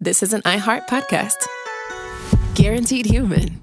this is an iHeart podcast. Guaranteed human.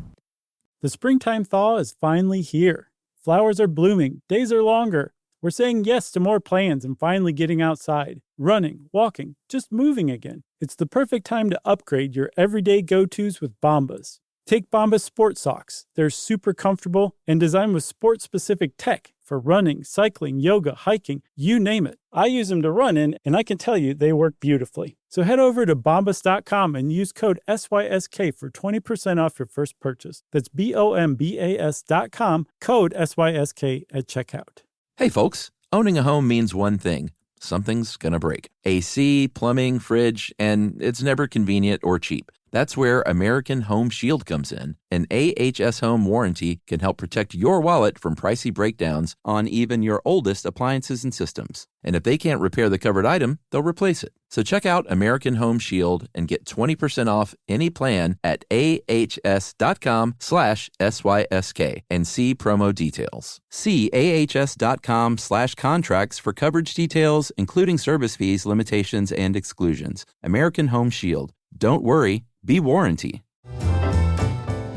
The springtime thaw is finally here. Flowers are blooming, days are longer. We're saying yes to more plans and finally getting outside, running, walking, just moving again. It's the perfect time to upgrade your everyday go-tos with Bombas. Take Bombas sport socks. They're super comfortable and designed with sport-specific tech for running, cycling, yoga, hiking, you name it. I use them to run in, and I can tell you they work beautifully. So head over to bombas.com and use code SYSK for 20% off your first purchase. That's BOMBAS.com, code SYSK at checkout. Hey folks, owning a home means one thing. Something's gonna break. AC, plumbing, fridge, and it's never convenient or cheap. That's where American Home Shield comes in. An AHS Home warranty can help protect your wallet from pricey breakdowns on even your oldest appliances and systems. And if they can't repair the covered item, they'll replace it. So check out American Home Shield and get 20% off any plan at ahs.com/SYSK and see promo details. See ahs.com/contracts for coverage details, including service fees, limitations, and exclusions. American Home Shield. Don't worry. Be warranty.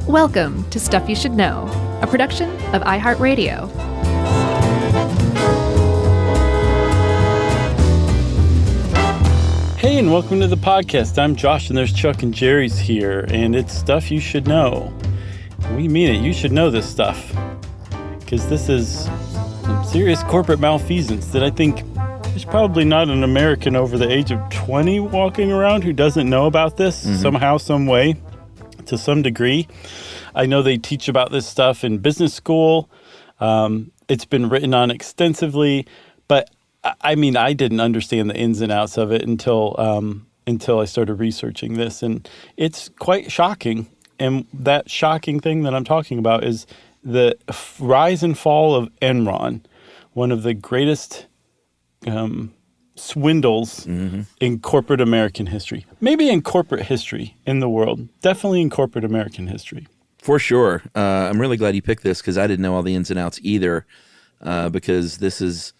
Welcome to Stuff You Should Know, a production of iHeartRadio. Hey, and welcome to the podcast. I'm Josh, and there's Chuck and Jerry's here, and it's Stuff You Should Know. We mean it. You should know this stuff, because this is some serious corporate malfeasance that I think there's probably not an American over the age of 20 walking around who doesn't know about this somehow, some way, to some degree. I know they teach about this stuff in business school. It's been written on extensively, but I mean, I didn't understand the ins and outs of it until I started researching this, and it's quite shocking. And that shocking thing that I'm talking about is the rise and fall of Enron, one of the greatest swindles in corporate American history. Maybe in corporate history in the world. Definitely in corporate American history. For sure. I'm really glad you picked this because I didn't know all the ins and outs either. Because this is,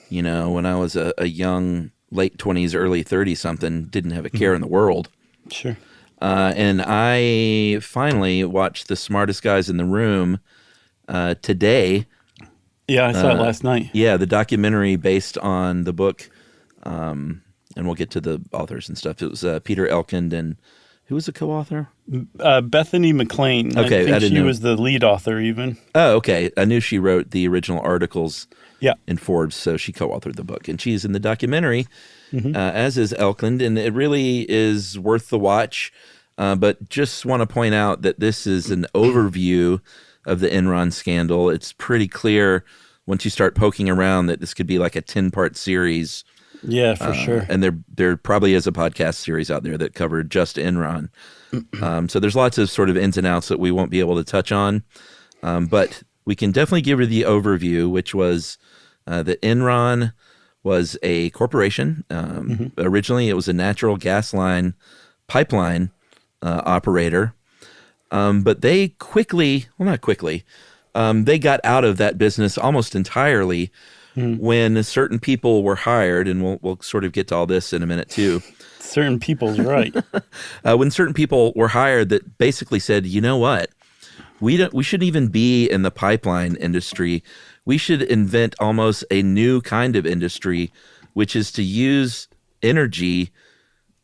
you know, when I was a young, late 20s, early 30-something, didn't have a care in the world. Sure. And I finally watched The Smartest Guys in the Room today. Yeah, I saw it last night. Yeah, the documentary based on the book, and we'll get to the authors and stuff. It was Peter Elkind, and who was the co-author? Bethany McLean. Okay, I think I didn't she know. was the lead author even. Oh, okay. I knew she wrote the original articles Yeah. in Forbes, so she co-authored the book. And she's in the documentary, as is Elkind, and it really is worth the watch. But just want to point out that this is an overview of the Enron scandal. It's pretty clear once you start poking around that this could be like a 10-part series. Yeah, for sure. And there probably is a podcast series out there that covered just Enron. So there's lots of sort of ins and outs that we won't be able to touch on. But we can definitely give you the overview, which was that Enron was a corporation. Originally, it was a natural gas line pipeline operator. But they they got out of that business almost entirely when certain people were hired, and we'll sort of get to all this in a minute too. Certain people's right. When certain people were hired that basically said, you know what, we shouldn't even be in the pipeline industry. We should invent almost a new kind of industry, which is to use energy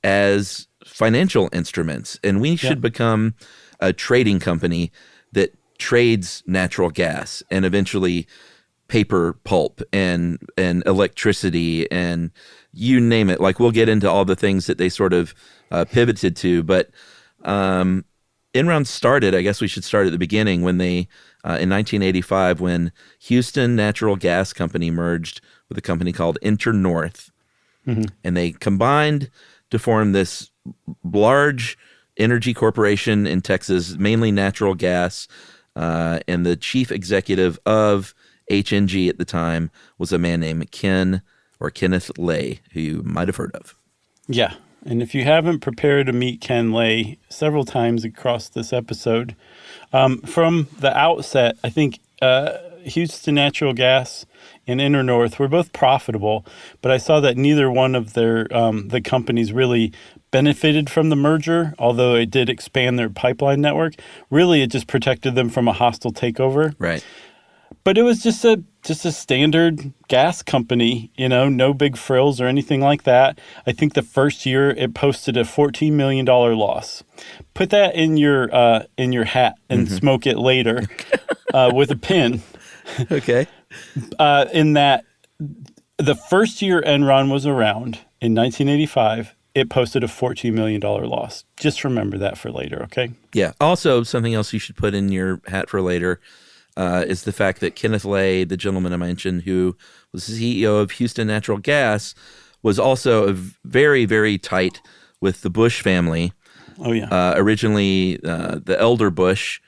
as financial instruments, and we should become a trading company that trades natural gas and eventually paper pulp and electricity and you name it. Like, we'll get into all the things that they sort of pivoted to. But Enron started, I guess we should start at the beginning, when they, in 1985, when Houston Natural Gas Company merged with a company called InterNorth. And they combined to form this large energy corporation in Texas, mainly natural gas, and the chief executive of HNG at the time was a man named Kenneth Lay, who you might have heard of. Yeah, and if you haven't, prepare to meet Ken Lay several times across this episode. From the outset, I think Houston Natural Gas and InterNorth were both profitable, but I saw that neither one of their the companies really benefited from the merger, although it did expand their pipeline network. Really, it just protected them from a hostile takeover. Right. But it was just a standard gas company, no big frills or anything like that. I think the first year it posted a $14 million loss. Put that in your hat and smoke it later with a pin. Okay. In that, the first year Enron was around in 1985, it posted a $14 million loss. Just remember that for later, okay? Yeah. Also, something else you should put in your hat for later is the fact that Kenneth Lay, the gentleman I mentioned, who was the CEO of Houston Natural Gas, was also very, very tight with the Bush family. Oh, yeah. Originally, the elder Bush,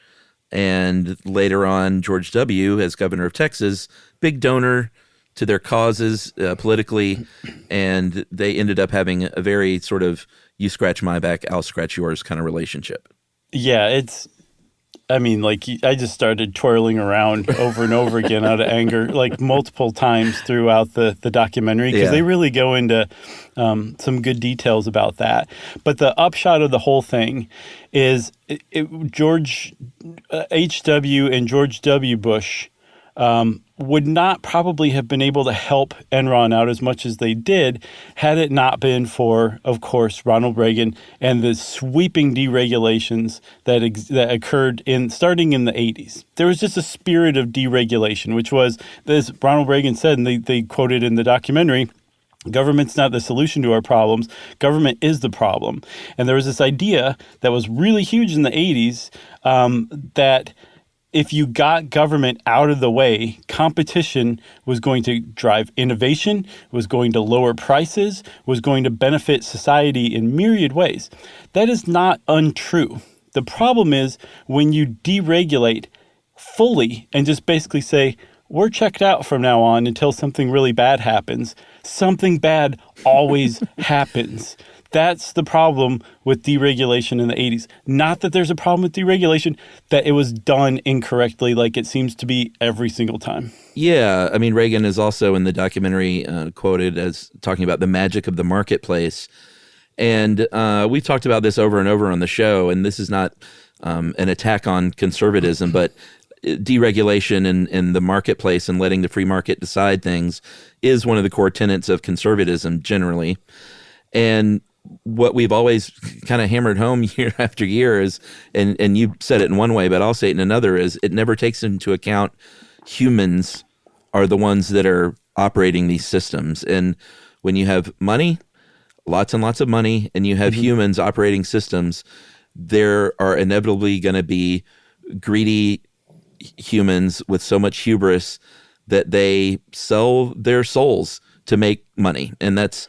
and later on, George W., as governor of Texas, big donor to their causes politically, and they ended up having a very sort of you scratch my back, I'll scratch yours kind of relationship. Yeah, I just started twirling around over and over again out of anger, like multiple times throughout the documentary, because they really go into some good details about that. But the upshot of the whole thing is George H.W. and George W. Bush would not probably have been able to help Enron out as much as they did had it not been for, of course, Ronald Reagan and the sweeping deregulations that occurred starting in the 80s. There was just a spirit of deregulation, which was, as Ronald Reagan said, and they quoted in the documentary, government's not the solution to our problems. Government is the problem. And there was this idea that was really huge in the 80s that if you got government out of the way, competition was going to drive innovation, was going to lower prices, was going to benefit society in myriad ways. That is not untrue. The problem is when you deregulate fully and just basically say, we're checked out from now on until something really bad happens. Something bad always happens. That's the problem with deregulation in the 80s. Not that there's a problem with deregulation, that it was done incorrectly like it seems to be every single time. Yeah. I mean, Reagan is also in the documentary quoted as talking about the magic of the marketplace. And we've talked about this over and over on the show, and this is not an attack on conservatism, but deregulation and the marketplace and letting the free market decide things is one of the core tenets of conservatism generally. And what we've always kind of hammered home year after year is, and you said it in one way, but I'll say it in another, is it never takes into account humans are the ones that are operating these systems. And when you have money, lots and lots of money, and you have humans operating systems, there are inevitably going to be greedy humans with so much hubris that they sell their souls to make money. And that's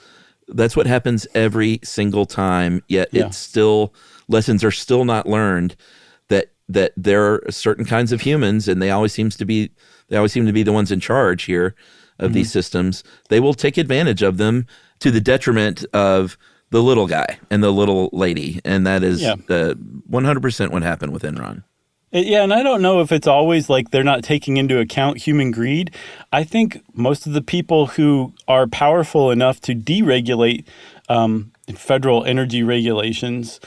what happens every single time, yet it's still, lessons are still not learned that there are certain kinds of humans, and they always seem to be the ones in charge here of these systems. They will take advantage of them to the detriment of the little guy and the little lady. And that is 100% what happened with Enron. Yeah, and I don't know if it's always like they're not taking into account human greed. I think most of the people who are powerful enough to deregulate federal energy regulations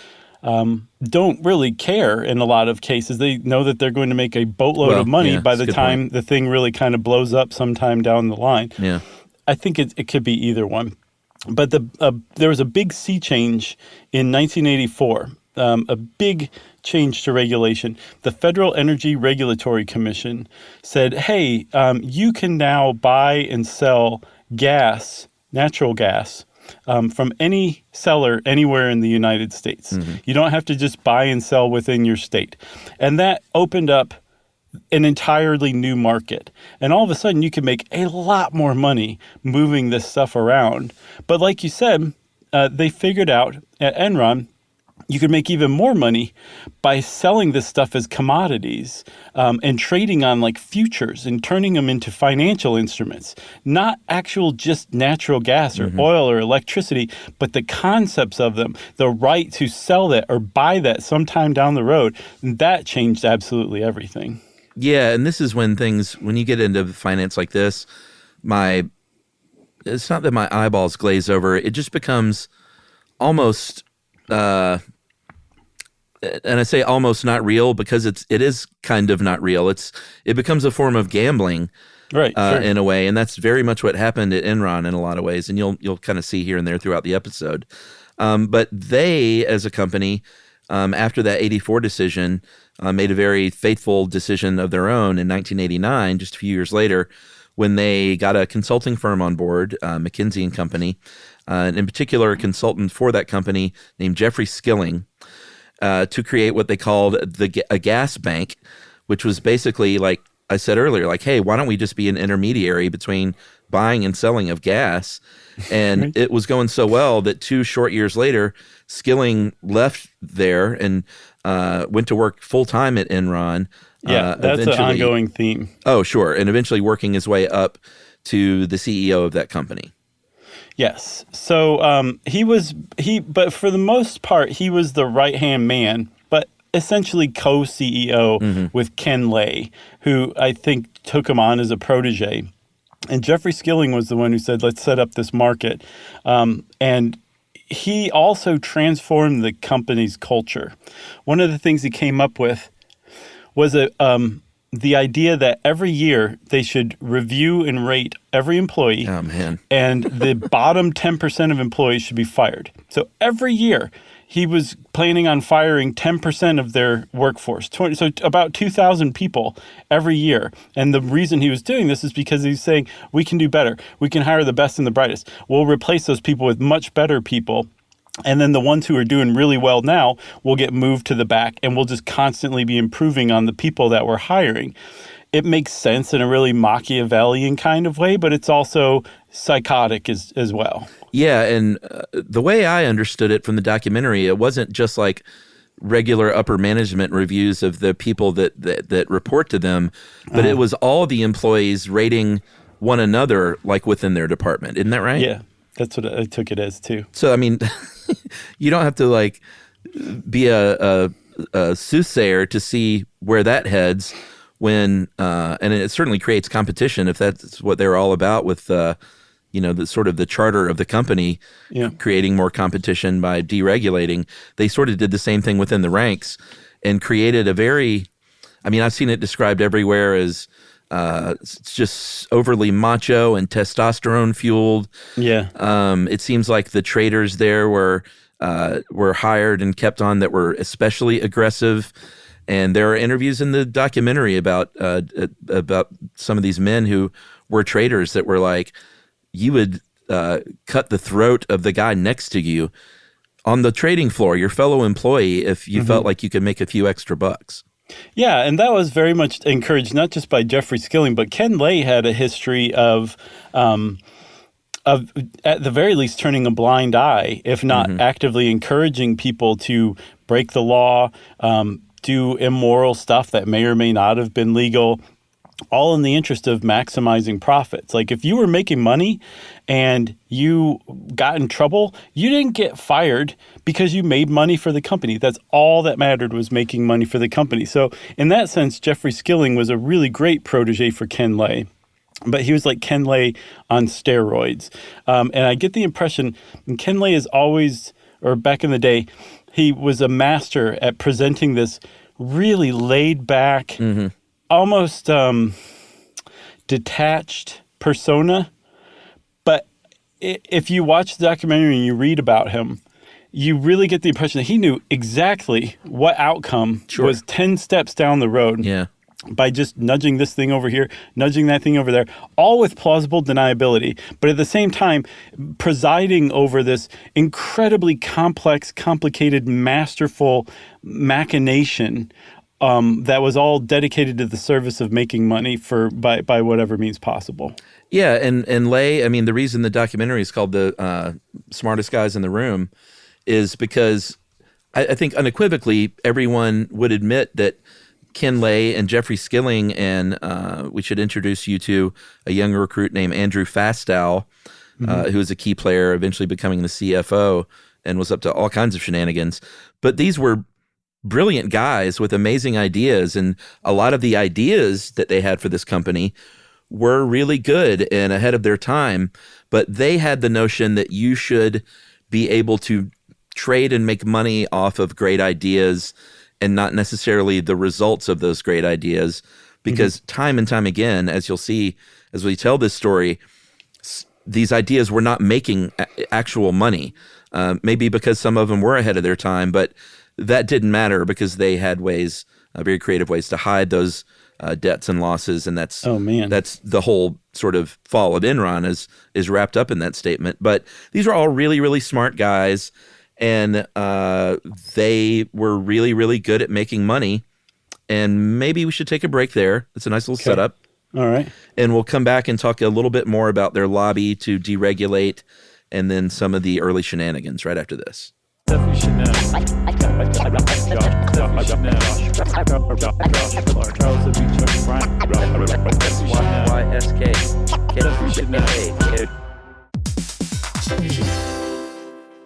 don't really care in a lot of cases. They know that they're going to make a boatload of money by the time the thing really kind of blows up sometime down the line. Yeah, I think it could be either one. But there was a big sea change in 1984, a big change to regulation. The Federal Energy Regulatory Commission said, hey, you can now buy and sell gas, natural gas, from any seller anywhere in the United States. You don't have to just buy and sell within your state. And that opened up an entirely new market. And all of a sudden, you can make a lot more money moving this stuff around. But like you said, they figured out at Enron, you could make even more money by selling this stuff as commodities and trading on like futures and turning them into financial instruments, not actual just natural gas or oil or electricity, but the concepts of them, the right to sell that or buy that sometime down the road. And that changed absolutely everything. Yeah, and this is when you get into finance like this, it's not that my eyeballs glaze over, it just becomes almost and I say almost not real because it is kind of not real. It becomes a form of gambling, Right. Sure. in a way, and that's very much what happened at Enron in a lot of ways, and you'll kind of see here and there throughout the episode. But they, as a company, after that '84 decision, made a very faithful decision of their own in 1989, just a few years later, when they got a consulting firm on board, McKinsey and Company, and in particular a consultant for that company named Jeffrey Skilling, to create what they called a gas bank, which was basically, like I said earlier, like, hey, why don't we just be an intermediary between buying and selling of gas? And it was going so well that 2 short years later, Skilling left there and went to work full-time at Enron. Yeah, that's an ongoing theme. Oh, sure. And eventually working his way up to the CEO of that company. Yes. So but for the most part, he was the right-hand man, but essentially co-CEO with Ken Lay, who I think took him on as a protege. And Jeffrey Skilling was the one who said, let's set up this market. And he also transformed the company's culture. One of the things he came up with was the idea that every year they should review and rate every employee. Oh, man. And the bottom 10% of employees should be fired. So every year he was planning on firing 10% of their workforce, so about 2,000 people every year. And the reason he was doing this is because he's saying, we can do better. We can hire the best and the brightest. We'll replace those people with much better people. And then the ones who are doing really well now will get moved to the back, and we'll just constantly be improving on the people that we're hiring. It makes sense in a really Machiavellian kind of way, but it's also psychotic as well. Yeah, and the way I understood it from the documentary, it wasn't just like regular upper management reviews of the people that report to them, but it was all the employees rating one another like within their department. Isn't that right? Yeah, that's what I took it as too. So, I mean, you don't have to like be a soothsayer to see where that heads when, and it certainly creates competition if that's what they're all about with, the sort of the charter of the company, creating more competition by deregulating. They sort of did the same thing within the ranks and created I've seen it described everywhere as it's just overly macho and testosterone fueled. Yeah. It seems like the traders there were hired and kept on that were especially aggressive. And there are interviews in the documentary about some of these men who were traders that were like, you would cut the throat of the guy next to you on the trading floor, your fellow employee, if you felt like you could make a few extra bucks. Yeah, and that was very much encouraged not just by Jeffrey Skilling, but Ken Lay had a history of at the very least turning a blind eye, if not actively encouraging people to break the law, do immoral stuff that may or may not have been legal, all in the interest of maximizing profits. Like if you were making money and you got in trouble, you didn't get fired because you made money for the company. That's all that mattered, was making money for the company. So in that sense, Jeffrey Skilling was a really great protege for Ken Lay. But he was like Ken Lay on steroids. And I get the impression, and Ken Lay is always, or back in the day, he was a master at presenting this really laid back, almost detached persona. But if you watch the documentary and you read about him, you really get the impression that he knew exactly what outcome was 10 steps down the road. Yeah. By just nudging this thing over here, nudging that thing over there, all with plausible deniability, but at the same time presiding over this incredibly complex, complicated, masterful machination that was all dedicated to the service of making money by whatever means possible. Yeah, and Lay, I mean, the reason the documentary is called The Smartest Guys in the Room is because I think unequivocally everyone would admit that Ken Lay and Jeffrey Skilling, and we should introduce you to a young recruit named Andrew Fastow, who was a key player, eventually becoming the CFO, and was up to all kinds of shenanigans. But these were brilliant guys with amazing ideas, and a lot of the ideas that they had for this company were really good and ahead of their time. But they had the notion that you should be able to trade and make money off of great ideas and not necessarily the results of those great ideas. Because time and time again, as you'll see as we tell this story, these ideas were not making actual money. Maybe because some of them were ahead of their time, but that didn't matter because they had ways, very creative ways to hide those debts and losses. And that's that's the whole sort of fall of Enron is wrapped up in that statement. But these are all really, really smart guys, and they were really, really good at making money. And maybe we should take a break there. It's a nice little setup. All right. And we'll come back and talk a little bit more about their lobby to deregulate and then some of the early shenanigans right after this. Stuff you should know.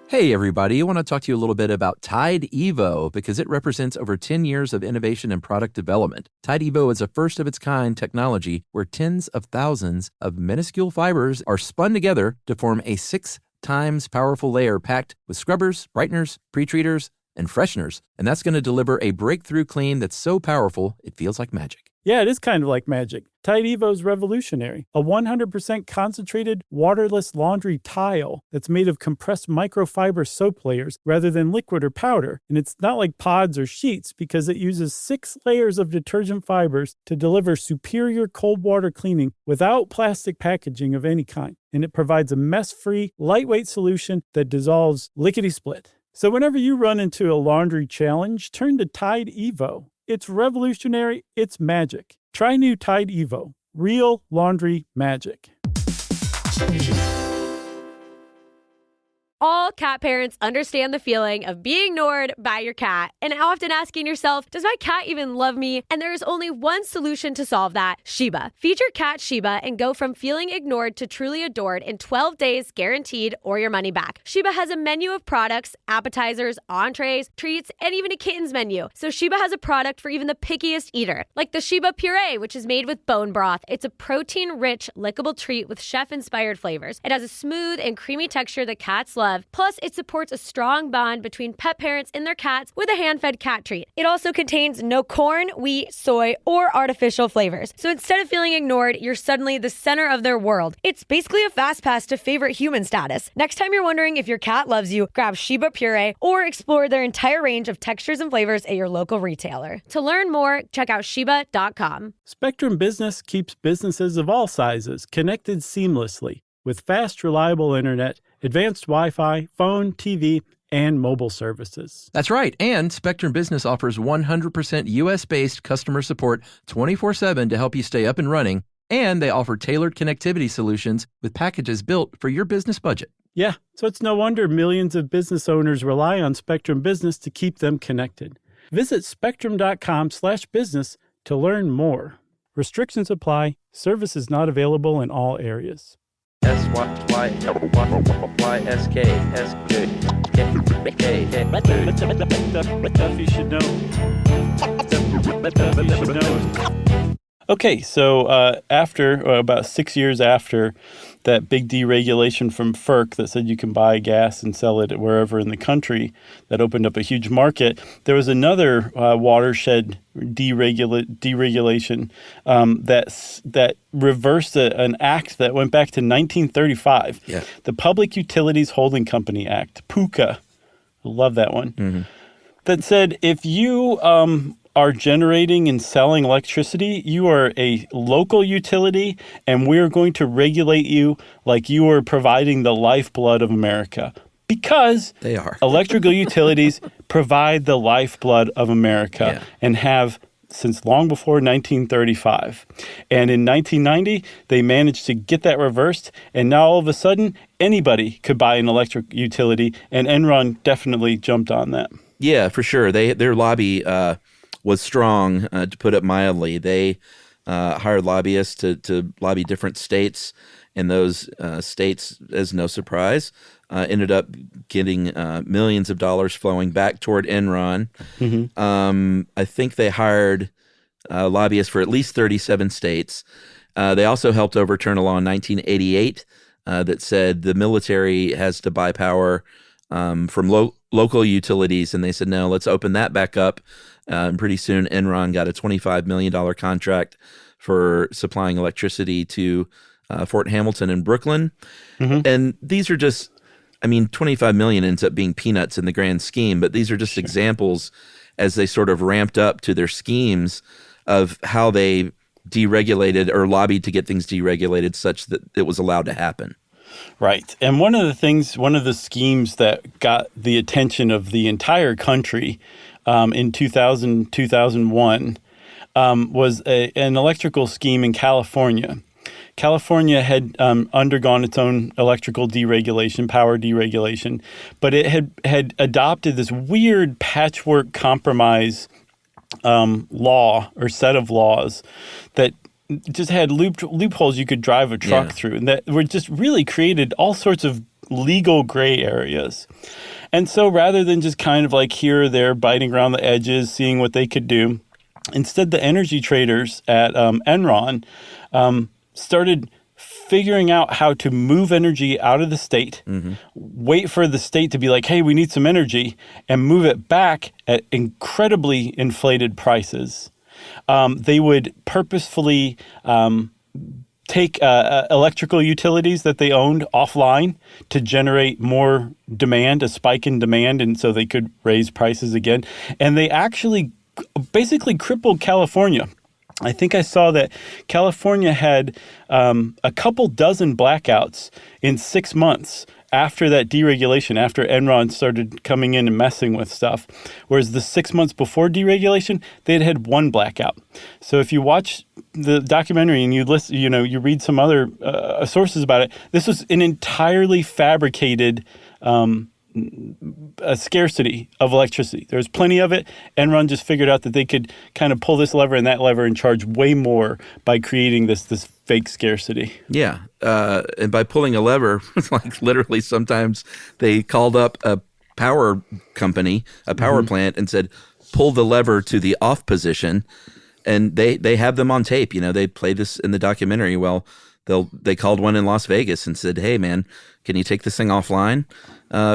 Hey everybody, I want to talk to you a little bit about Tide Evo because it represents over 10 years of innovation and product development. Tide Evo is a first-of-its-kind technology where tens of thousands of minuscule fibers are spun together to form a 6 times powerful layer packed with scrubbers, brighteners, pre-treaters, and fresheners. And that's going to deliver a breakthrough clean that's so powerful it feels like magic. Yeah, it is kind of like magic. Tide Evo is revolutionary. A 100% concentrated waterless laundry tile that's made of compressed microfiber soap layers rather than liquid or powder. And it's not like pods or sheets because it uses 6 layers of detergent fibers to deliver superior cold water cleaning without plastic packaging of any kind. And it provides a mess-free, lightweight solution that dissolves lickety-split. So whenever you run into a laundry challenge, turn to Tide Evo. It's revolutionary. It's magic. Try new Tide Evo. Real laundry magic. All cat parents understand the feeling of being ignored by your cat and often asking yourself, does my cat even love me? And there is only one solution to solve that, Sheba. Feed your cat Sheba and go from feeling ignored to truly adored in 12 days guaranteed or your money back. Sheba has a menu of products, appetizers, entrees, treats, and even a kittens menu. So Sheba has a product for even the pickiest eater, like the Sheba Puree, which is made with bone broth. It's a protein-rich, lickable treat with chef-inspired flavors. It has a smooth and creamy texture that cats love. Plus, it supports a strong bond between pet parents and their cats with a hand-fed cat treat. It also contains no corn, wheat, soy, or artificial flavors. So instead of feeling ignored, you're suddenly the center of their world. It's basically a fast pass to favorite human status. Next time you're wondering if your cat loves you, grab Sheba Puree or explore their entire range of textures and flavors at your local retailer. To learn more, check out Sheba.com. Spectrum Business keeps businesses of all sizes connected seamlessly with fast, reliable internet, advanced Wi-Fi, phone, TV, and mobile services. That's right. And Spectrum Business offers 100% U.S.-based customer support 24/7 to help you stay up and running. And they offer tailored connectivity solutions with packages built for your business budget. Yeah, so it's no wonder millions of business owners rely on Spectrum Business to keep them connected. Visit spectrum.com/business to learn more. Restrictions apply. Service is not available in all areas. Stuff you should know. Okay, so about 6 years after that big deregulation from FERC that said you can buy gas and sell it wherever in the country, that opened up a huge market, there was another watershed deregulation that reversed an act that went back to 1935. Yeah. The Public Utilities Holding Company Act, PUCA. I love that one. Mm-hmm. That said, if you are generating and selling electricity, you are a local utility, and we're going to regulate you like you are providing the lifeblood of America. Because they are. Electrical utilities provide the lifeblood of America and have since long before 1935. And in 1990, they managed to get that reversed, and now all of a sudden, anybody could buy an electric utility, and Enron definitely jumped on that. Yeah, for sure. Their lobby was strong, to put it mildly. They hired lobbyists to lobby different states, and those states, as no surprise, ended up getting millions of dollars flowing back toward Enron. Mm-hmm. I think they hired lobbyists for at least 37 states. They also helped overturn a law in 1988 that said the military has to buy power from local utilities, and they said, no, let's open that back up. And pretty soon, Enron got a $25 million contract for supplying electricity to Fort Hamilton and Brooklyn. And these are just, I mean, 25 million ends up being peanuts in the grand scheme, but these are just examples as they sort of ramped up to their schemes of how they deregulated or lobbied to get things deregulated such that it was allowed to happen. Right. And one of the schemes that got the attention of the entire country in 2001 was an electrical scheme in California. California had undergone its own electrical deregulation, power deregulation, but it had adopted this weird patchwork compromise law or set of laws that just had loopholes you could drive a truck through, and that were just really created all sorts of legal gray areas. And so rather than just kind of like here or there biting around the edges, seeing what they could do, instead the energy traders at Enron started figuring out how to move energy out of the state, wait for the state to be like, hey, we need some energy, and move it back at incredibly inflated prices. They would purposefully take electrical utilities that they owned offline to generate more demand, a spike in demand, and so they could raise prices again. And they actually basically crippled California. I think I saw that California had a couple dozen blackouts in 6 months after that deregulation, after Enron started coming in and messing with stuff. Whereas the 6 months before deregulation, they had one blackout. So if you watch the documentary and you listen, you read some other sources about it, this was an entirely fabricated a scarcity of electricity. There was plenty of it. Enron just figured out that they could kind of pull this lever and that lever and charge way more by creating this fake scarcity. Yeah. And by pulling a lever, like literally sometimes they called up a power company, a power plant, and said, pull the lever to the off position. And they have them on tape. They play this in the documentary. Well, they called one in Las Vegas and said, hey, man, can you take this thing offline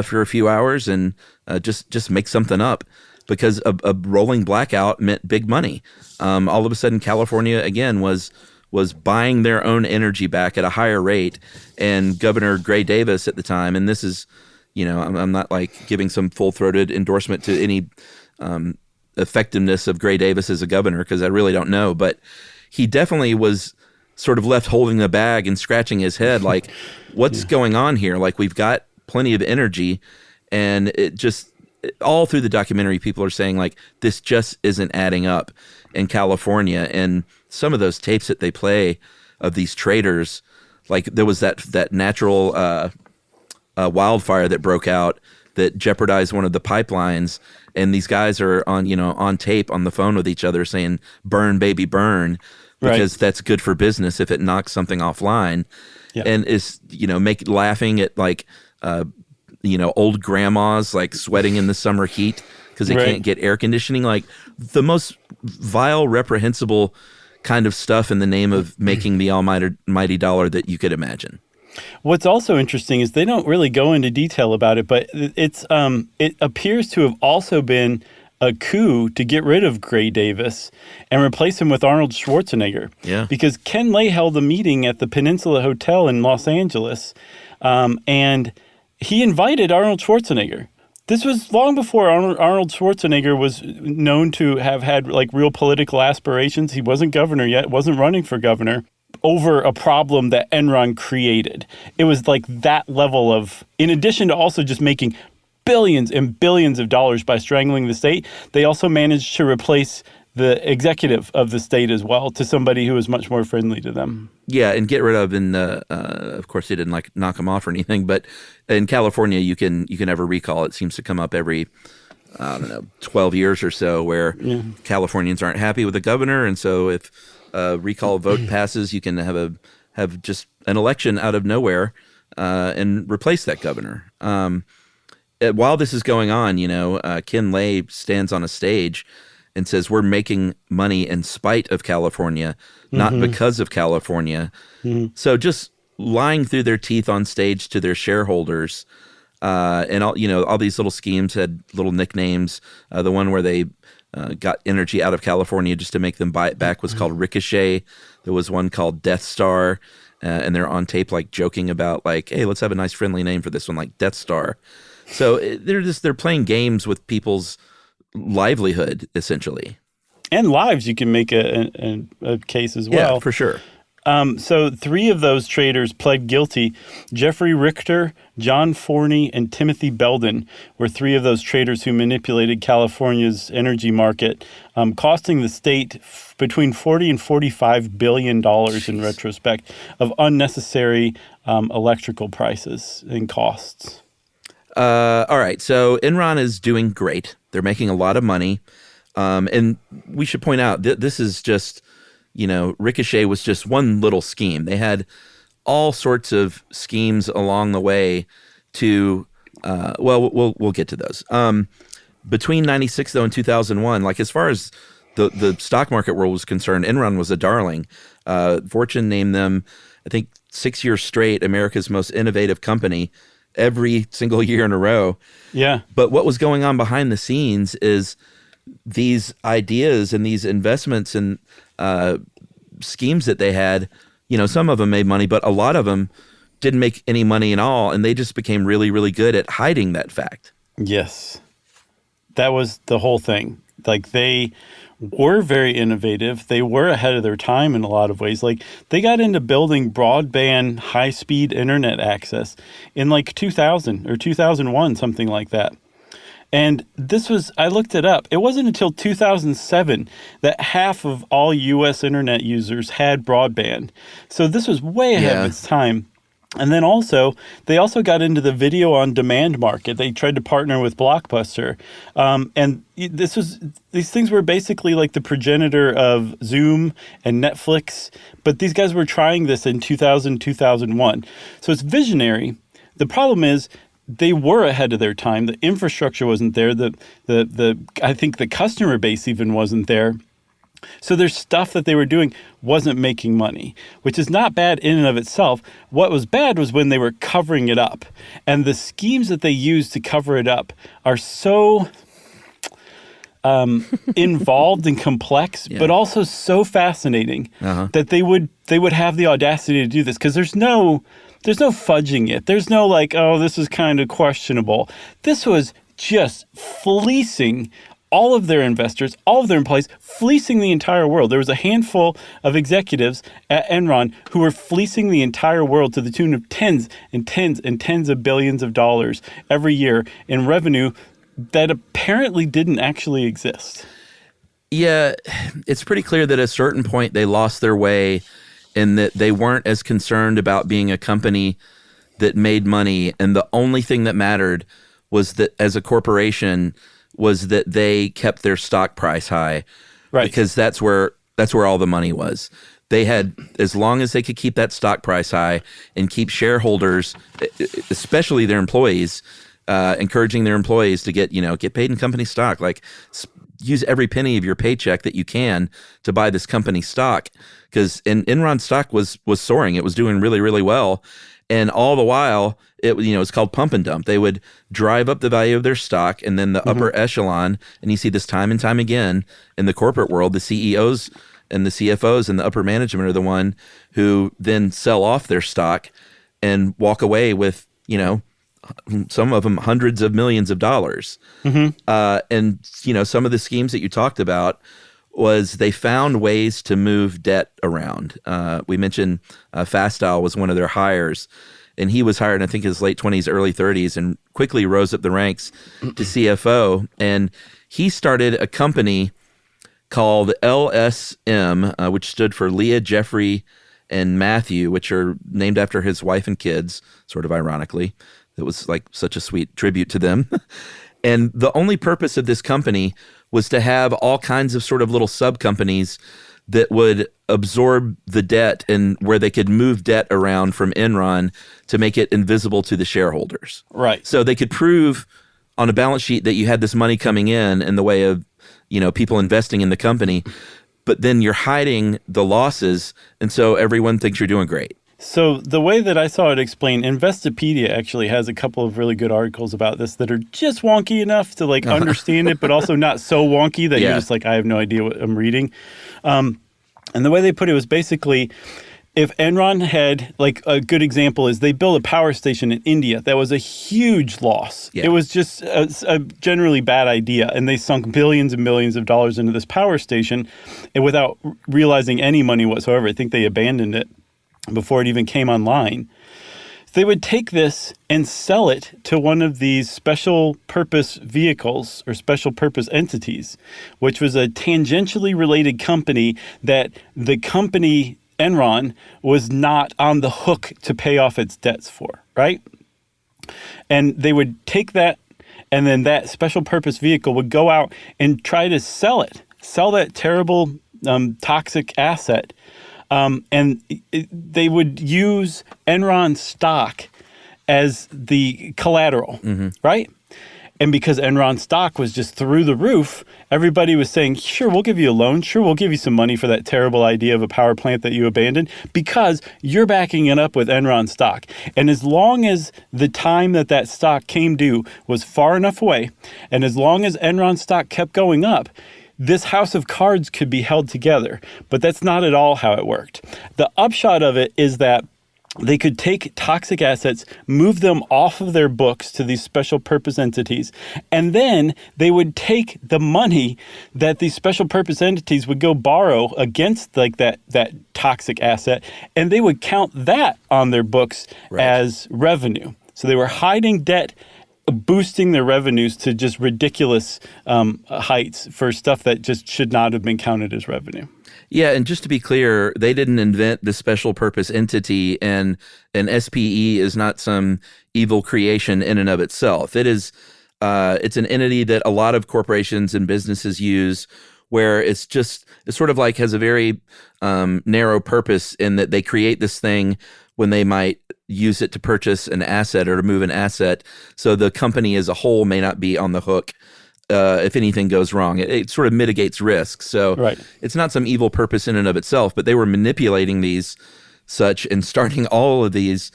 for a few hours and just make something up? Because a rolling blackout meant big money. All of a sudden, California, again, was buying their own energy back at a higher rate. And Governor Gray Davis at the time, and this is, I'm not like giving some full-throated endorsement to any effectiveness of Gray Davis as a governor, because I really don't know, but he definitely was sort of left holding the bag and scratching his head like, what's going on here? Like, we've got plenty of energy, and it just all through the documentary, people are saying like, this just isn't adding up in California. And some of those tapes that they play of these traders, like there was that natural wildfire that broke out that jeopardized one of the pipelines, and these guys are on tape on the phone with each other saying, burn baby burn, because that's good for business if it knocks something offline. And is laughing at like old grandmas like sweating in the summer heat because they can't get air conditioning, like the most vile, reprehensible kind of stuff in the name of making the almighty dollar that you could imagine. What's also interesting is they don't really go into detail about it, but it appears to have also been a coup to get rid of Gray Davis and replace him with Arnold Schwarzenegger. Yeah. Because Ken Lay held a meeting at the Peninsula Hotel in Los Angeles, and he invited Arnold Schwarzenegger. This was long before Arnold Schwarzenegger was known to have had like real political aspirations. He wasn't governor yet, wasn't running for governor, over a problem that Enron created. It was like that level of, in addition to also just making billions and billions of dollars by strangling the state, they also managed to replace the executive of the state as well to somebody who was much more friendly to them. Yeah, and get rid of, and of course they didn't like knock him off or anything, but in California you can have a recall. It seems to come up every 12 years or so where Californians aren't happy with the governor, and so if a recall vote passes, you can have just an election out of nowhere and replace that governor. While this is going on, Ken Lay stands on a stage and says, we're making money in spite of California, not because of California. So just lying through their teeth on stage to their shareholders and all these little schemes had little nicknames. The one where they got energy out of California just to make them buy it back was called Ricochet. There was one called Death Star, and they're on tape like joking about like, hey, let's have a nice friendly name for this one, like Death Star. So they're playing games with people's livelihood essentially, and lives. You can make a case as well. Yeah, for sure. So 3 of those traders pled guilty. Jeffrey Richter, John Forney, and Timothy Belden were 3 of those traders who manipulated California's energy market, costing the state between $40 and $45 billion in retrospect of unnecessary electrical prices and costs. All right, so Enron is doing great. They're making a lot of money. And we should point out that this is just... Ricochet was just one little scheme. They had all sorts of schemes along the way to, we'll get to those. Between 96 though and 2001, like as far as the stock market world was concerned, Enron was a darling. Fortune named them, I think 6 years straight, America's most innovative company every single year in a row. Yeah. But what was going on behind the scenes is these ideas and these investments and schemes that they had, some of them made money, but a lot of them didn't make any money at all. And they just became really, really good at hiding that fact. Yes. That was the whole thing. Like they were very innovative. They were ahead of their time in a lot of ways. Like they got into building broadband, high-speed internet access in like 2000 or 2001, something like that. And I looked it up. It wasn't until 2007 that half of all U.S. internet users had broadband. So this was way ahead of its time. And then they also got into the video on demand market. They tried to partner with Blockbuster. And these things were basically like the progenitor of Zoom and Netflix. But these guys were trying this in 2000, 2001. So it's visionary. The problem is, they were ahead of their time. The infrastructure wasn't there. I think the customer base even wasn't there. So their stuff that they were doing wasn't making money, which is not bad in and of itself. What was bad was when they were covering it up. And the schemes that they used to cover it up are so involved and complex, but also so fascinating that they would have the audacity to do this, because there's no fudging it. There's no like, oh, this is kind of questionable. This was just fleecing all of their investors, all of their employees, fleecing the entire world. There was a handful of executives at Enron who were fleecing the entire world to the tune of tens and tens and tens of billions of dollars every year in revenue that apparently didn't actually exist. Yeah, it's pretty clear that at a certain point they lost their way, and that they weren't as concerned about being a company that made money. And the only thing that mattered was that as a corporation was that they kept their stock price high. Right. Because that's where all the money was. They had, as long as they could keep that stock price high and keep shareholders, especially their employees, encouraging their employees to get paid in company stock, like use every penny of your paycheck that you can to buy this company stock. Because Enron stock was soaring. It was doing really, really well. And all the while, it's called pump and dump. They would drive up the value of their stock, and then the upper echelon, and you see this time and time again in the corporate world, the CEOs and the CFOs and the upper management are the one who then sell off their stock and walk away with, some of them hundreds of millions of dollars. And, some of the schemes that you talked about was they found ways to move debt around. We mentioned Fastile was one of their hires, and he was hired, I think, in his late 20s, early 30s, and quickly rose up the ranks to CFO. And he started a company called LSM, which stood for Leah, Jeffrey, and Matthew, which are named after his wife and kids, sort of ironically. It was like such a sweet tribute to them. And the only purpose of this company was to have all kinds of sort of little sub-companies that would absorb the debt and where they could move debt around from Enron to make it invisible to the shareholders. Right. So they could prove on a balance sheet that you had this money coming in the way of, people investing in the company, but then you're hiding the losses, and so everyone thinks you're doing great. So the way that I saw it explained, Investopedia actually has a couple of really good articles about this that are just wonky enough to like understand it, but also not so wonky that you're just like, I have no idea what I'm reading. And the way they put it was basically, if Enron had, like a good example is they built a power station in India that was a huge loss. Yeah. It was just a generally bad idea. And they sunk billions and millions of dollars into this power station and without realizing any money whatsoever. I think they abandoned it before it even came online. They would take this and sell it to one of these special purpose vehicles or special purpose entities, which was a tangentially related company that the company Enron was not on the hook to pay off its debts for, right? And they would take that, and then that special purpose vehicle would go out and try to sell that terrible, toxic asset. They would use Enron stock as the collateral, right? And because Enron stock was just through the roof, everybody was saying, sure, we'll give you a loan. Sure, we'll give you some money for that terrible idea of a power plant that you abandoned because you're backing it up with Enron stock. And as long as the time that stock came due was far enough away, and as long as Enron stock kept going up, this house of cards could be held together. But that's not at all how it worked. The upshot of it is that they could take toxic assets, move them off of their books to these special purpose entities, and then they would take the money that these special purpose entities would go borrow against like that toxic asset, and they would count that on their books as revenue. So they were hiding debt, boosting their revenues to just ridiculous heights for stuff that just should not have been counted as revenue. Yeah, and just to be clear, they didn't invent the special purpose entity, and an SPE is not some evil creation in and of itself. It's an entity that a lot of corporations and businesses use, where it's sort of like has a very narrow purpose in that they create this thing when they might use it to purchase an asset or to move an asset. So the company as a whole may not be on the hook if anything goes wrong. It sort of mitigates risk. So it's not some evil purpose in and of itself, but they were manipulating these such and starting all of these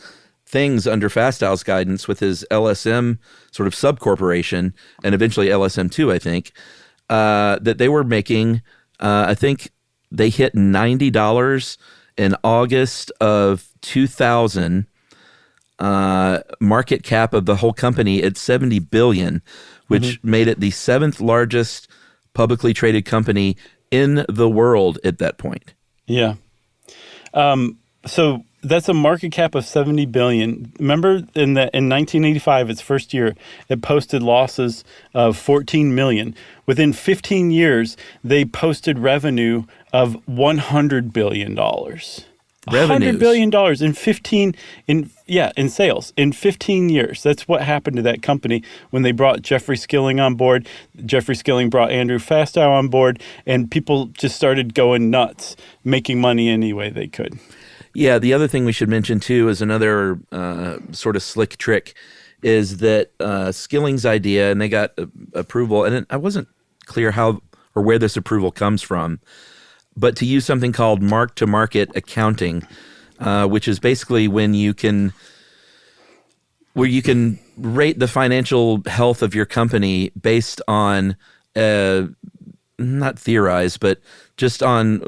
things under Fastow's guidance with his LSM sort of subcorporation and eventually LSM2, I think, that they were making, I think they hit $90 in August of 2000, market cap of the whole company at $70 billion, which made it the 7th largest publicly traded company in the world at that point. Yeah. So that's a market cap of $70 billion. Remember in 1985, its first year, it posted losses of $14 million. Within 15 years, they posted revenue of $100 billion. $100 billion in sales in 15 years. That's what happened to that company when they brought Jeffrey Skilling on board. Jeffrey Skilling brought Andrew Fastow on board, and people just started going nuts, making money any way they could. Yeah, the other thing we should mention too is another sort of slick trick is that Skilling's idea, and they got approval, and I wasn't clear how or where this approval comes from, but to use something called mark-to-market accounting, which is basically where you can rate the financial health of your company based on not theorize, but just on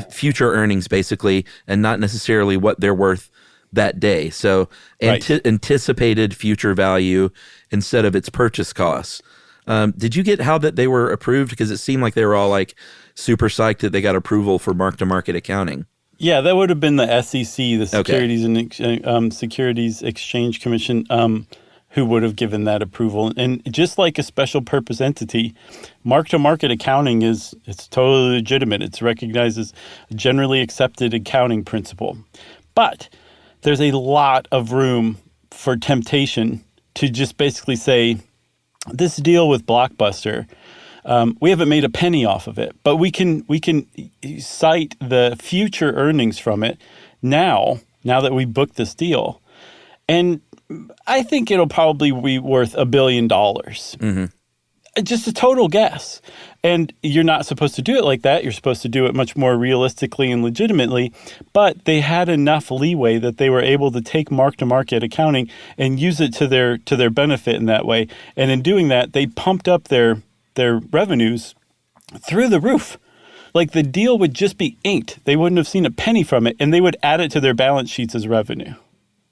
future earnings, basically, and not necessarily what they're worth that day. So anticipated future value instead of its purchase costs. Did you get how that they were approved? Because it seemed like they were all like super psyched that they got approval for mark-to-market accounting. Yeah, that would have been the SEC, the Securities and Securities Exchange Commission, who would have given that approval. And just like a special purpose entity, mark-to-market accounting it's totally legitimate. It's recognized as a generally accepted accounting principle. But there's a lot of room for temptation to just basically say, this deal with Blockbuster, we haven't made a penny off of it, but we can cite the future earnings from it now that we booked this deal. And I think it'll probably be worth $1 billion. just a total guess. And you're not supposed to do it like that. You're supposed to do it much more realistically and legitimately. But they had enough leeway that they were able to take mark-to-market accounting and use it to their benefit in that way. And in doing that, they pumped up their revenues through the roof. Like the deal would just be inked. They wouldn't have seen a penny from it, and they would add it to their balance sheets as revenue.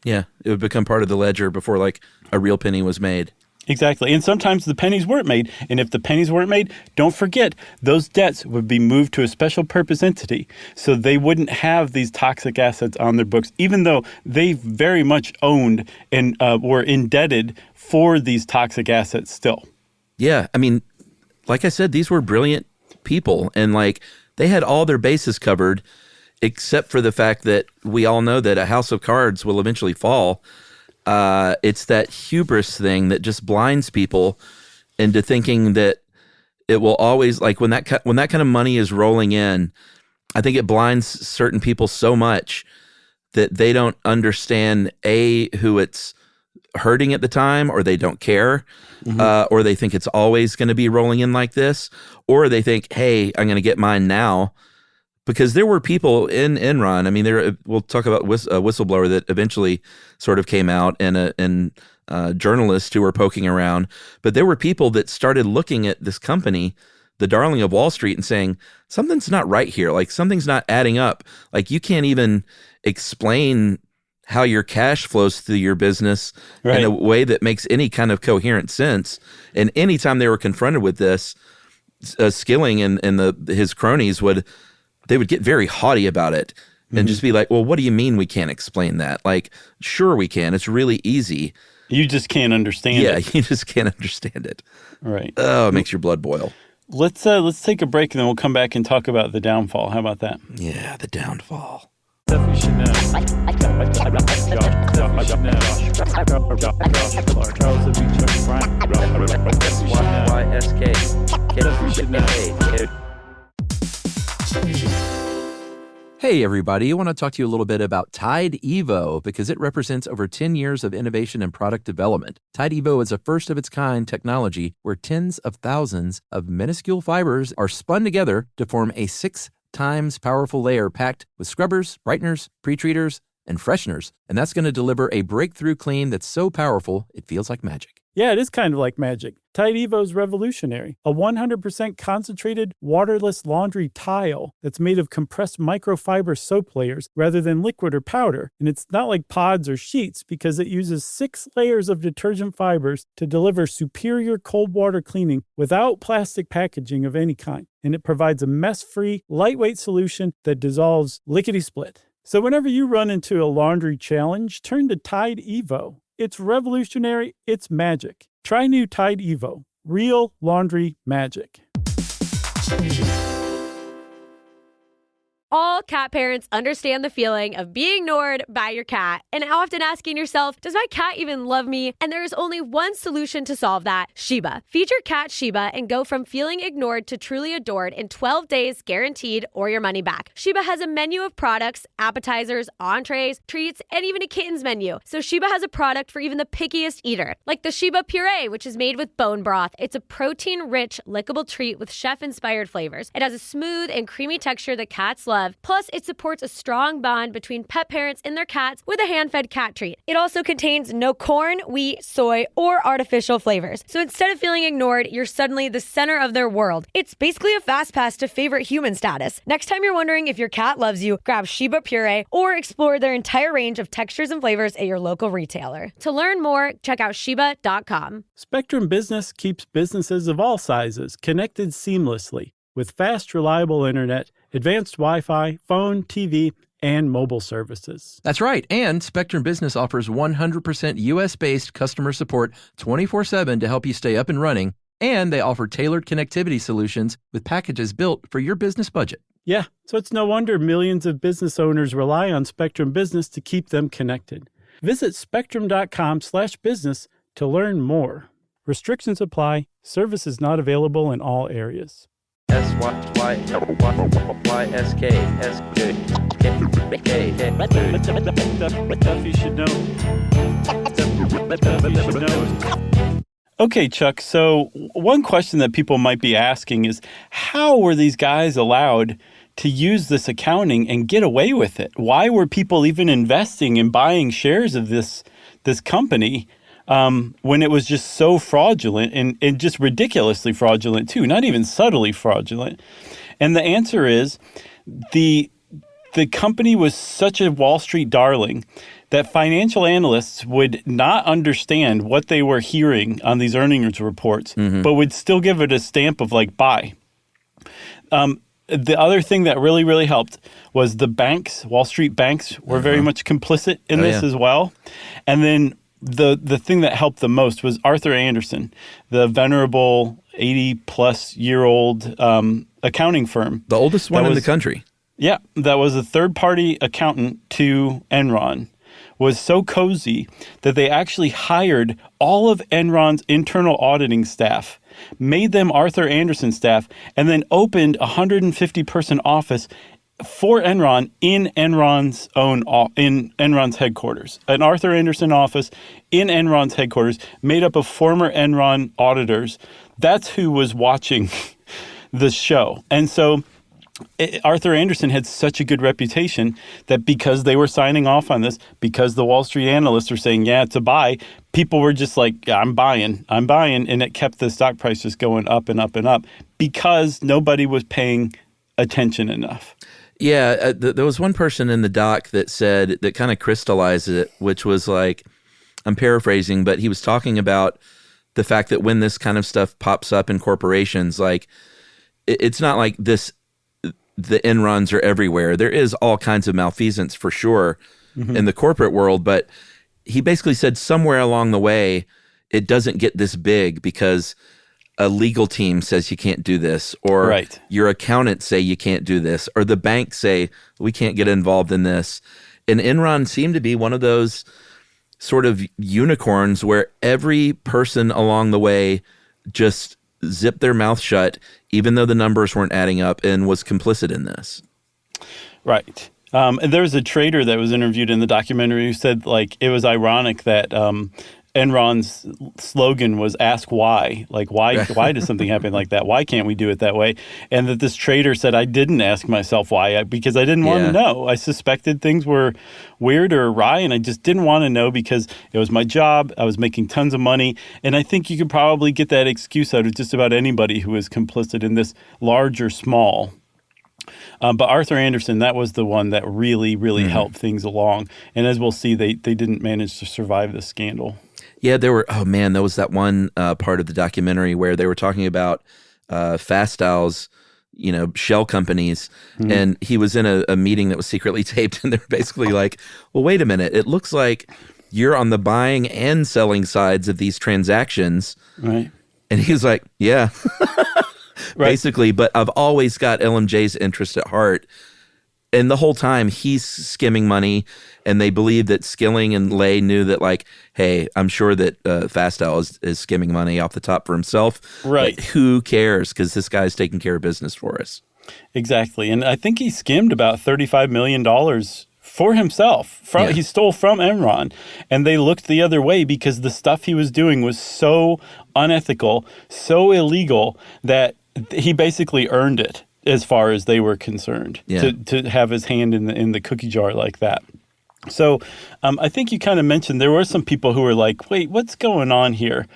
Yeah, it would become part of the ledger before like a real penny was made. Exactly. And sometimes the pennies weren't made. And if the pennies weren't made, don't forget, those debts would be moved to a special purpose entity. So they wouldn't have these toxic assets on their books, even though they very much owned and were indebted for these toxic assets still. Yeah. I mean, like I said, these were brilliant people. And like they had all their bases covered, except for the fact that we all know that a house of cards will eventually fall. It's that hubris thing that just blinds people into thinking that it will always, like when that kind of money is rolling in, I think it blinds certain people so much that they don't understand who it's hurting at the time, or they don't care, or they think it's always going to be rolling in like this, or they think, hey, I'm going to get mine now. Because there were people in Enron. I mean, we'll talk about a whistleblower that eventually sort of came out, and journalists who were poking around. But there were people that started looking at this company, the darling of Wall Street, and saying, something's not right here. Like, something's not adding up. Like, you can't even explain how your cash flows through your business in a way that makes any kind of coherent sense. And anytime they were confronted with this, Skilling and his cronies would get very haughty about it and just be like, well, what do you mean we can't explain that? Like, sure we can. It's really easy. You just can't understand it. Yeah, you just can't understand it. Right. Oh, it makes your blood boil. Let's take a break, and then we'll come back and talk about the downfall. How about that? Yeah, the downfall. Stuff you should know. Hey, everybody. I want to talk to you a little bit about Tide Evo because it represents over 10 years of innovation and product development. Tide Evo is a first-of-its-kind technology where tens of thousands of minuscule fibers are spun together to form a 6 times powerful layer packed with scrubbers, brighteners, pre-treaters, and fresheners. And that's going to deliver a breakthrough clean that's so powerful, it feels like magic. Yeah, it is kind of like magic. Tide Evo is revolutionary. A 100% concentrated, waterless laundry tile that's made of compressed microfiber soap layers rather than liquid or powder. And it's not like pods or sheets because it uses 6 layers of detergent fibers to deliver superior cold water cleaning without plastic packaging of any kind. And it provides a mess-free, lightweight solution that dissolves lickety-split. So whenever you run into a laundry challenge, turn to Tide Evo. It's revolutionary. It's magic. Try new Tide Evo. Real laundry magic. All cat parents understand the feeling of being ignored by your cat and often asking yourself, does my cat even love me? And there is only one solution to solve that, Sheba. Feed your cat Sheba and go from feeling ignored to truly adored in 12 days guaranteed or your money back. Sheba has a menu of products, appetizers, entrees, treats, and even a kitten's menu. So Sheba has a product for even the pickiest eater, like the Sheba Puree, which is made with bone broth. It's a protein-rich, lickable treat with chef-inspired flavors. It has a smooth and creamy texture that cats love. Plus, it supports a strong bond between pet parents and their cats with a hand-fed cat treat. It also contains no corn, wheat, soy, or artificial flavors. So instead of feeling ignored, you're suddenly the center of their world. It's basically a fast pass to favorite human status. Next time you're wondering if your cat loves you, grab Sheba Puree or explore their entire range of textures and flavors at your local retailer. To learn more, check out Sheba.com. Spectrum Business keeps businesses of all sizes connected seamlessly with fast, reliable internet, advanced Wi-Fi, phone, TV, and mobile services. That's right. And Spectrum Business offers 100% U.S.-based customer support 24/7 to help you stay up and running. And they offer tailored connectivity solutions with packages built for your business budget. Yeah, so it's no wonder millions of business owners rely on Spectrum Business to keep them connected. Visit spectrum.com/business to learn more. Restrictions apply. Services not available in all areas. Stuff you should know. Okay, Chuck. So one question that people might be asking is, how were these guys allowed to use this accounting and get away with it? Why were people even investing and buying shares of this company when it was just so fraudulent and just ridiculously fraudulent too, not even subtly fraudulent? And the answer is the company was such a Wall Street darling that financial analysts would not understand what they were hearing on these earnings reports, but would still give it a stamp of like buy. The other thing that really, really helped was the banks, Wall Street banks, were very much complicit in this as well. And then the thing that helped the most was Arthur Andersen, the venerable 80-plus-year-old accounting firm. The oldest one in the country. Yeah, that was a third-party accountant to Enron, was so cozy that they actually hired all of Enron's internal auditing staff, made them Arthur Andersen staff, and then opened a 150-person office for Enron in Enron's headquarters. An Arthur Andersen office in Enron's headquarters made up of former Enron auditors. That's who was watching the show. And so Arthur Andersen had such a good reputation that because they were signing off on this, because the Wall Street analysts were saying, yeah, it's a buy, people were just like, yeah, I'm buying. And it kept the stock price just going up and up and up because nobody was paying attention enough. Yeah, there was one person in the doc that said, that kind of crystallized it, which was like, I'm paraphrasing, but he was talking about the fact that when this kind of stuff pops up in corporations, like it's not like this, the Enrons are everywhere. There is all kinds of malfeasance for sure in the corporate world, but he basically said somewhere along the way, it doesn't get this big because a legal team says you can't do this, or your accountants say you can't do this, or the bank say we can't get involved in this. And Enron seemed to be one of those sort of unicorns where every person along the way just zipped their mouth shut, even though the numbers weren't adding up, and was complicit in this. Right. And there was a trader that was interviewed in the documentary who said, like, it was ironic that Enron's slogan was "Ask why." Like, why does something happen like that? Why can't we do it that way? And that this trader said, I didn't ask myself why, because I didn't want to know. I suspected things were weird or awry, and I just didn't want to know because it was my job. I was making tons of money. And I think you could probably get that excuse out of just about anybody who is complicit in this, large or small. But Arthur Andersen, that was the one that really, really helped things along. And as we'll see, they didn't manage to survive the scandal. Yeah, there was that one part of the documentary where they were talking about Fastyle's, shell companies. And he was in a meeting that was secretly taped. And they're basically like, well, wait a minute. It looks like you're on the buying and selling sides of these transactions. Right. And he was like, yeah. Basically, but I've always got LMJ's interest at heart. And the whole time he's skimming money, and they believe that Skilling and Lay knew that, like, hey, I'm sure that Fastyle is skimming money off the top for himself. Right. But who cares? Because this guy's taking care of business for us. Exactly. And I think he skimmed about $35 million for himself. He stole from Enron. And they looked the other way because the stuff he was doing was so unethical, so illegal that he basically earned it. As far as they were concerned, to have his hand in the cookie jar like that. So I think you kind of mentioned there were some people who were like, wait, what's going on here?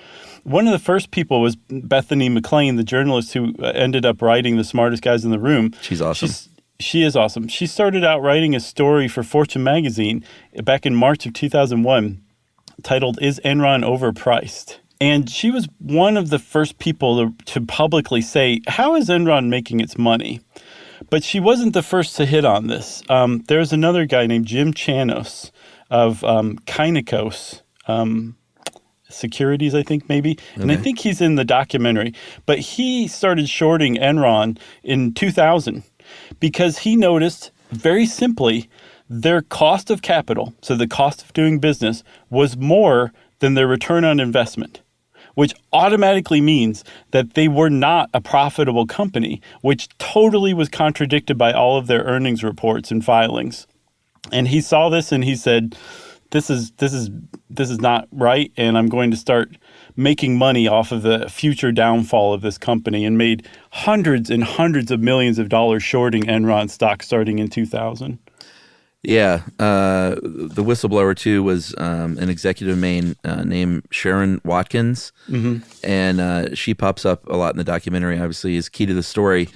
One of the first people was Bethany McLean, the journalist who ended up writing The Smartest Guys in the Room. She's awesome. She is awesome. She started out writing a story for Fortune magazine back in March of 2001 titled, "Is Enron Overpriced?" And she was one of the first people to publicly say, how is Enron making its money? But she wasn't the first to hit on this. There's another guy named Jim Chanos of Kynikos Securities, I think, maybe. Okay. And I think he's in the documentary. But he started shorting Enron in 2000 because he noticed, very simply, their cost of capital, so the cost of doing business, was more than their return on investment, which automatically means that they were not a profitable company, which totally was contradicted by all of their earnings reports and filings. And he saw this and he said, this is not right, and I'm going to start making money off of the future downfall of this company, and made hundreds and hundreds of millions of dollars shorting Enron stock starting in 2000. Yeah. The whistleblower, too, was an executive named Sharon Watkins. Mm-hmm. And she pops up a lot in the documentary, obviously, is key to the story.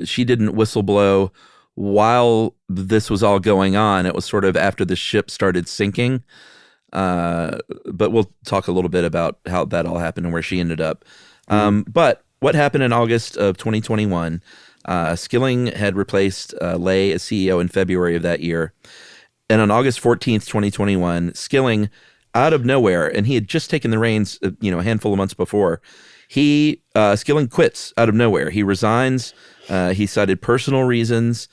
She didn't whistleblow while this was all going on. It was sort of after the ship started sinking. But we'll talk a little bit about how that all happened and where she ended up. But what happened in August of 2021, Skilling had replaced Lay as CEO in February of that year. And on August 14th, 2021, Skilling, out of nowhere, and he had just taken the reins, a handful of months before, Skilling quits out of nowhere. He resigns. He cited personal reasons.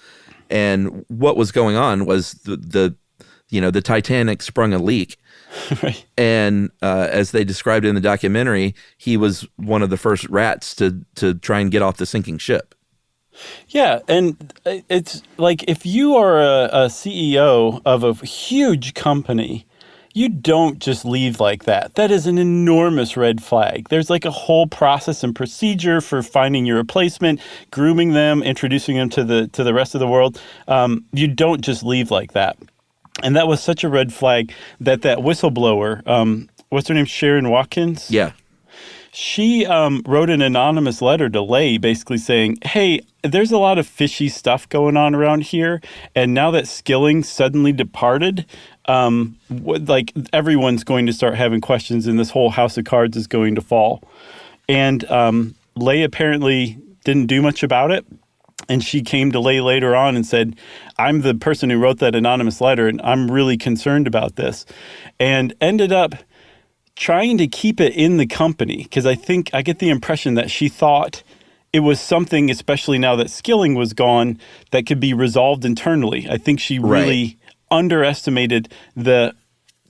And what was going on was the Titanic sprung a leak. Right. And as they described in the documentary, he was one of the first rats to try and get off the sinking ship. Yeah, and it's like if you are a CEO of a huge company, you don't just leave like that. That is an enormous red flag. There's like a whole process and procedure for finding your replacement, grooming them, introducing them to the rest of the world. You don't just leave like that. And that was such a red flag that whistleblower, what's her name, Sharon Watkins? Yeah. She wrote an anonymous letter to Lay basically saying, hey, there's a lot of fishy stuff going on around here. And now that Skilling suddenly departed, everyone's going to start having questions and this whole house of cards is going to fall. And Lay apparently didn't do much about it. And she came to Lay later on and said, I'm the person who wrote that anonymous letter, and I'm really concerned about this. And ended up trying to keep it in the company, because I get the impression that she thought it was something, especially now that Skilling was gone, that could be resolved internally. I think she really underestimated the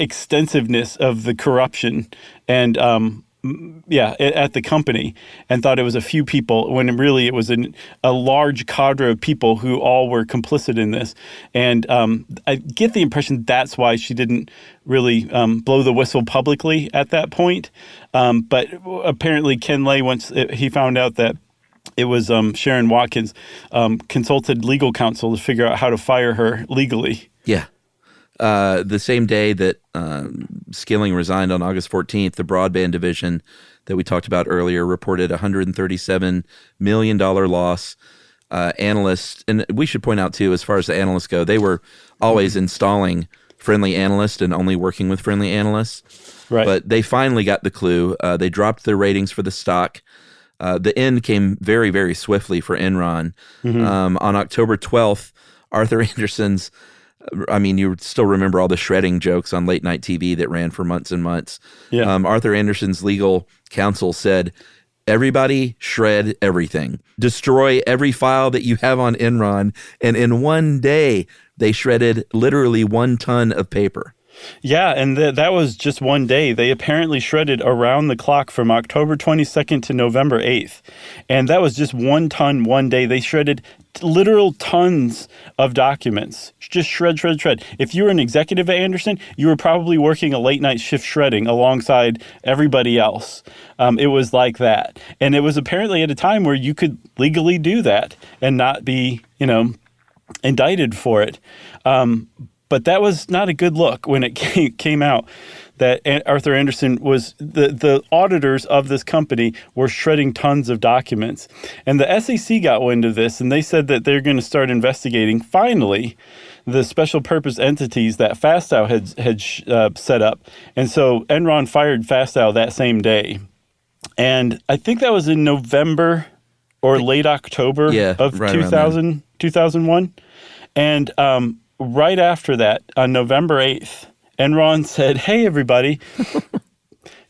extensiveness of the corruption and at the company, and thought it was a few people when really it was a large cadre of people who all were complicit in this. And I get the impression that's why she didn't really blow the whistle publicly at that point. But apparently Ken Lay, once he found out that it was Sharon Watkins, consulted legal counsel to figure out how to fire her legally. Yeah. The same day that Skilling resigned on August 14th, the broadband division that we talked about earlier reported $137 million loss. Analysts, and we should point out too, as far as the analysts go, they were always installing friendly analysts and only working with friendly analysts. Right. But they finally got the clue. They dropped their ratings for the stock. The end came very, very swiftly for Enron. Mm-hmm. On October 12th, Arthur Andersen's you still remember all the shredding jokes on late night TV that ran for months and months. Yeah. Arthur Andersen's legal counsel said, everybody shred everything. Destroy every file that you have on Enron. And in one day, they shredded literally 1 ton of paper. Yeah, and that was just one day. They apparently shredded around the clock from October 22nd to November 8th. And that was just 1 ton one day. They shredded literal tons of documents. Just shred. If you were an executive at Andersen, you were probably working a late night shift shredding alongside everybody else. It was like that. And it was apparently at a time where you could legally do that and not be, indicted for it. But that was not a good look when it came out that Arthur Andersen was the auditors of this company were shredding tons of documents. And the SEC got wind of this, and they said that they're going to start investigating, finally, the special purpose entities that Fastow had set up. And so Enron fired Fastow that same day. And I think that was in November or late October of 2001. And right after that, on November 8th, Enron said, hey, everybody,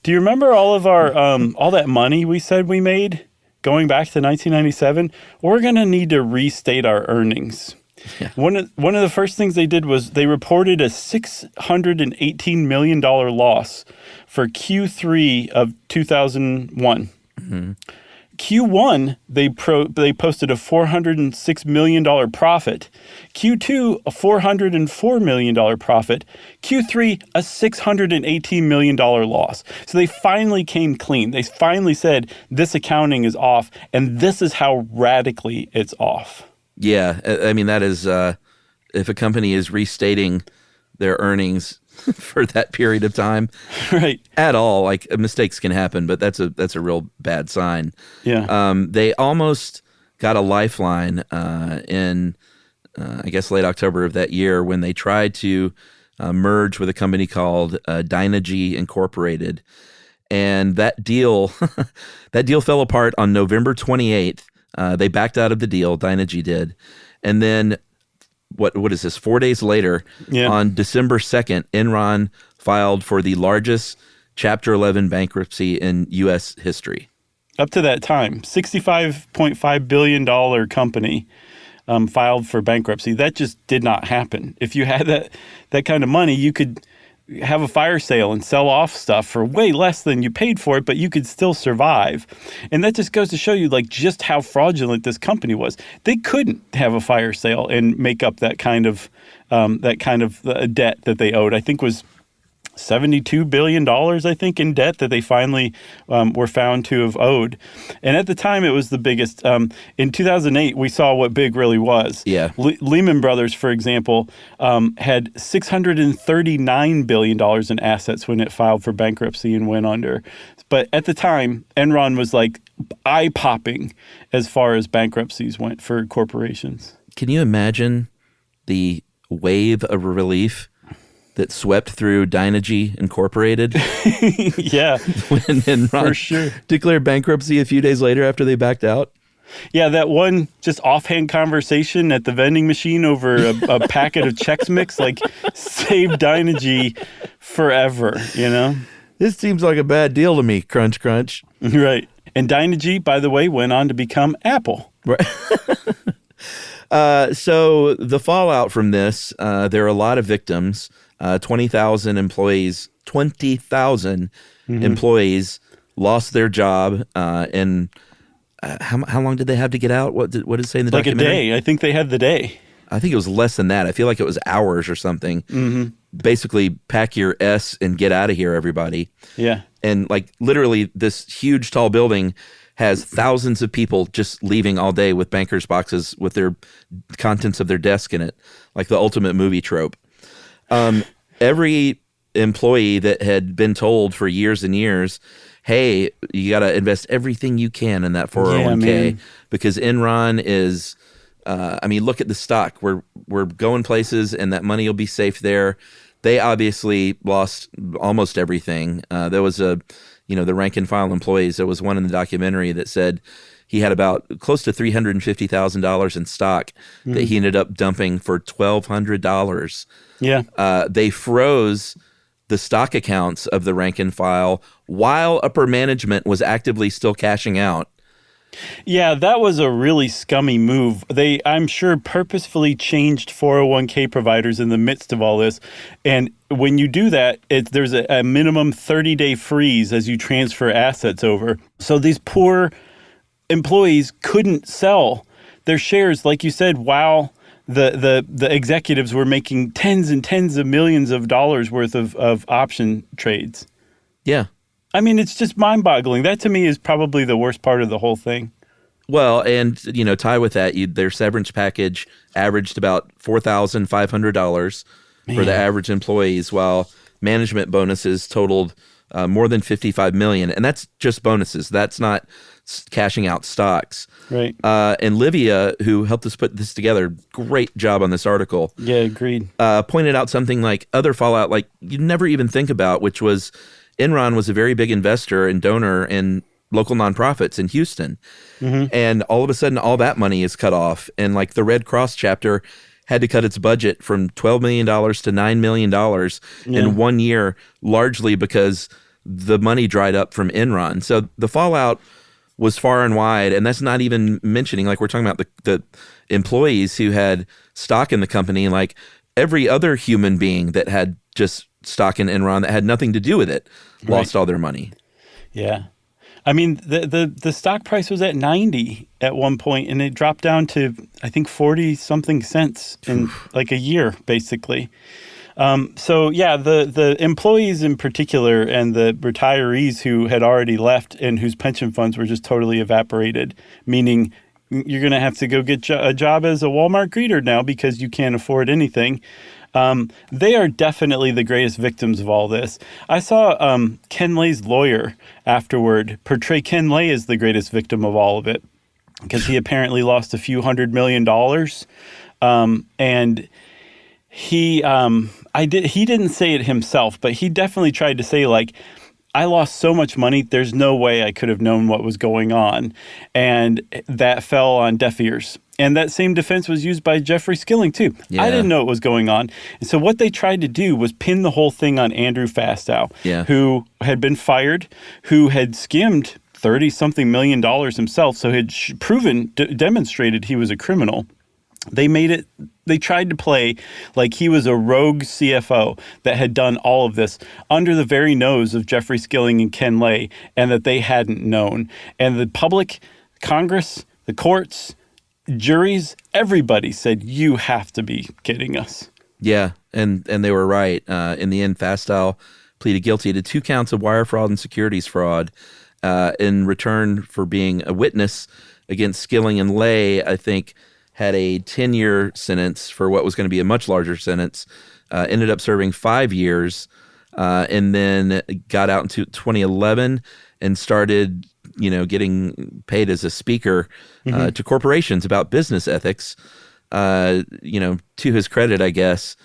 do you remember all of our all that money we said we made going back to 1997? We're going to need to restate our earnings. Yeah. One of the first things they did was they reported a $618 million loss for Q3 of 2001. Mm-hmm. Q1, they posted a $406 million profit. Q2, a $404 million profit. Q3, a $618 million loss. So they finally came clean. They finally said, this accounting is off, and this is how radically it's off. Yeah, I mean, that is, if a company is restating their earnings for that period of time, right? At all, like mistakes can happen, but that's a real bad sign. Yeah. They almost got a lifeline in I guess late October of that year when they tried to merge with a company called Dynegy Incorporated, and that deal fell apart on November 28th. They backed out of the deal. Dynegy did, and then. What is this? 4 days later, on December 2nd, Enron filed for the largest Chapter 11 bankruptcy in U.S. history. Up to that time, $65.5 billion company filed for bankruptcy. That just did not happen. If you had that kind of money, you could have a fire sale and sell off stuff for way less than you paid for it, but you could still survive. And that just goes to show you like just how fraudulent this company was. They couldn't have a fire sale and make up that kind of debt that they owed. I think was $72 billion, I think, in debt that they finally were found to have owed. And at the time, it was the biggest. In 2008, we saw what big really was. Yeah. Lehman Brothers, for example, had $639 billion in assets when it filed for bankruptcy and went under. But at the time, Enron was like eye-popping as far as bankruptcies went for corporations. Can you imagine the wave of relief that swept through Dynegy Incorporated? Yeah, when Enron for sure declared bankruptcy a few days later after they backed out. Yeah, that one just offhand conversation at the vending machine over a packet of Chex Mix, like, saved Dynegy forever, you know? This seems like a bad deal to me, crunch, crunch. Right. And Dynegy, by the way, went on to become Apple. Right. So the fallout from this, there are a lot of victims. 20,000 employees, 20,000 employees lost their job. And how long did they have to get out? What did it say in the documentary? Like a day. I think they had the day. I think it was less than that. I feel like it was hours or something. Mm-hmm. Basically, pack your S and get out of here, everybody. Yeah. And like literally this huge, tall building has thousands of people just leaving all day with bankers' boxes with their contents of their desk in it, like the ultimate movie trope. Every employee that had been told for years and years, hey, you got to invest everything you can in that 401k because Enron is, look at the stock. We're going places and that money will be safe there. They obviously lost almost everything. There was the rank and file employees. There was one in the documentary that said he had about close to $350,000 in stock that he ended up dumping for $1,200. Yeah. They froze the stock accounts of the rank and file while upper management was actively still cashing out. Yeah, that was a really scummy move. They, I'm sure, purposefully changed 401k providers in the midst of all this. And when you do that, there's a minimum 30-day freeze as you transfer assets over. So these poor employees couldn't sell their shares, like you said, while the executives were making tens and tens of millions of dollars worth of option trades. Yeah. I mean, it's just mind-boggling. That, to me, is probably the worst part of the whole thing. Well, and, tie with that, their severance package averaged about $4,500 for the average employees, while management bonuses totaled more than $55 million. And that's just bonuses. That's not cashing out stocks. Right. And Livia, who helped us put this together, great job on this article. Yeah, agreed. Pointed out something like other fallout, like you never even think about, which was Enron was a very big investor and donor in local nonprofits in Houston. Mm-hmm. And all of a sudden, all that money is cut off. And like the Red Cross chapter had to cut its budget from $12 million to $9 million in 1 year, largely because the money dried up from Enron. So the fallout was far and wide. And that's not even mentioning, like we're talking about the employees who had stock in the company, like every other human being that had just stock in Enron that had nothing to do with it lost all their money. Yeah. I mean, the stock price was at 90 at one point, and it dropped down to, I think, 40 something cents in like a year, basically. So yeah, the employees in particular and the retirees who had already left and whose pension funds were just totally evaporated, meaning you're going to have to go get a job as a Walmart greeter now because you can't afford anything. They are definitely the greatest victims of all this. I saw Ken Lay's lawyer afterward portray Ken Lay as the greatest victim of all of it because he apparently lost a few $100 million. And he didn't say it himself, but he definitely tried to say, like, I lost so much money, there's no way I could have known what was going on. And that fell on deaf ears. And that same defense was used by Jeffrey Skilling, too. Yeah. I didn't know what was going on. And so what they tried to do was pin the whole thing on Andrew Fastow, who had been fired, who had skimmed $30-something million himself, so had demonstrated he was a criminal. They tried to play like he was a rogue CFO that had done all of this under the very nose of Jeffrey Skilling and Ken Lay, and that they hadn't known. And the public, Congress, the courts, juries, everybody said, you have to be kidding us. Yeah, and they were right. In the end, Fastow pleaded guilty to 2 counts of wire fraud and securities fraud in return for being a witness against Skilling and Lay. I think had a 10-year sentence for what was going to be a much larger sentence, ended up serving 5 years, and then got out into 2011 and started, getting paid as a speaker to corporations about business ethics. To his credit, I guess,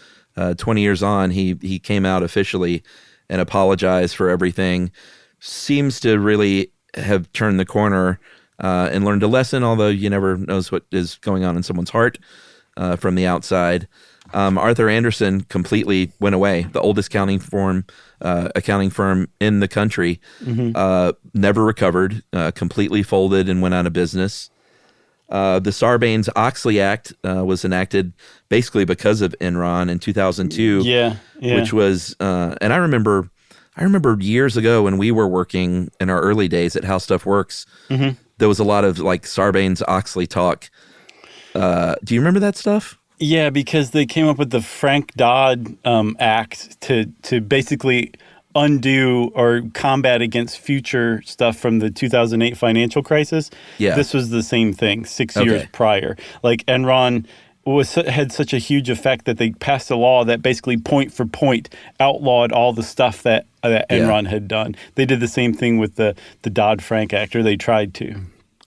20 years on, he came out officially and apologized for everything. Seems to really have turned the corner and learned a lesson, although you never knows what is going on in someone's heart from the outside. Arthur Andersen completely went away, the oldest accounting firm in the country, never recovered, completely folded and went out of business. The Sarbanes-Oxley Act was enacted basically because of Enron in 2002, which was, and I remember years ago when we were working in our early days at How Stuff Works, there was a lot of like Sarbanes-Oxley talk. Do you remember that stuff? Yeah, because they came up with the Frank Dodd Act to basically undo or combat against future stuff from the 2008 financial crisis. Yeah. This was the same thing 6 years prior. Like Enron had such a huge effect that they passed a law that basically point for point outlawed all the stuff that Enron had done. They did the same thing with the Dodd-Frank Act, or they tried to.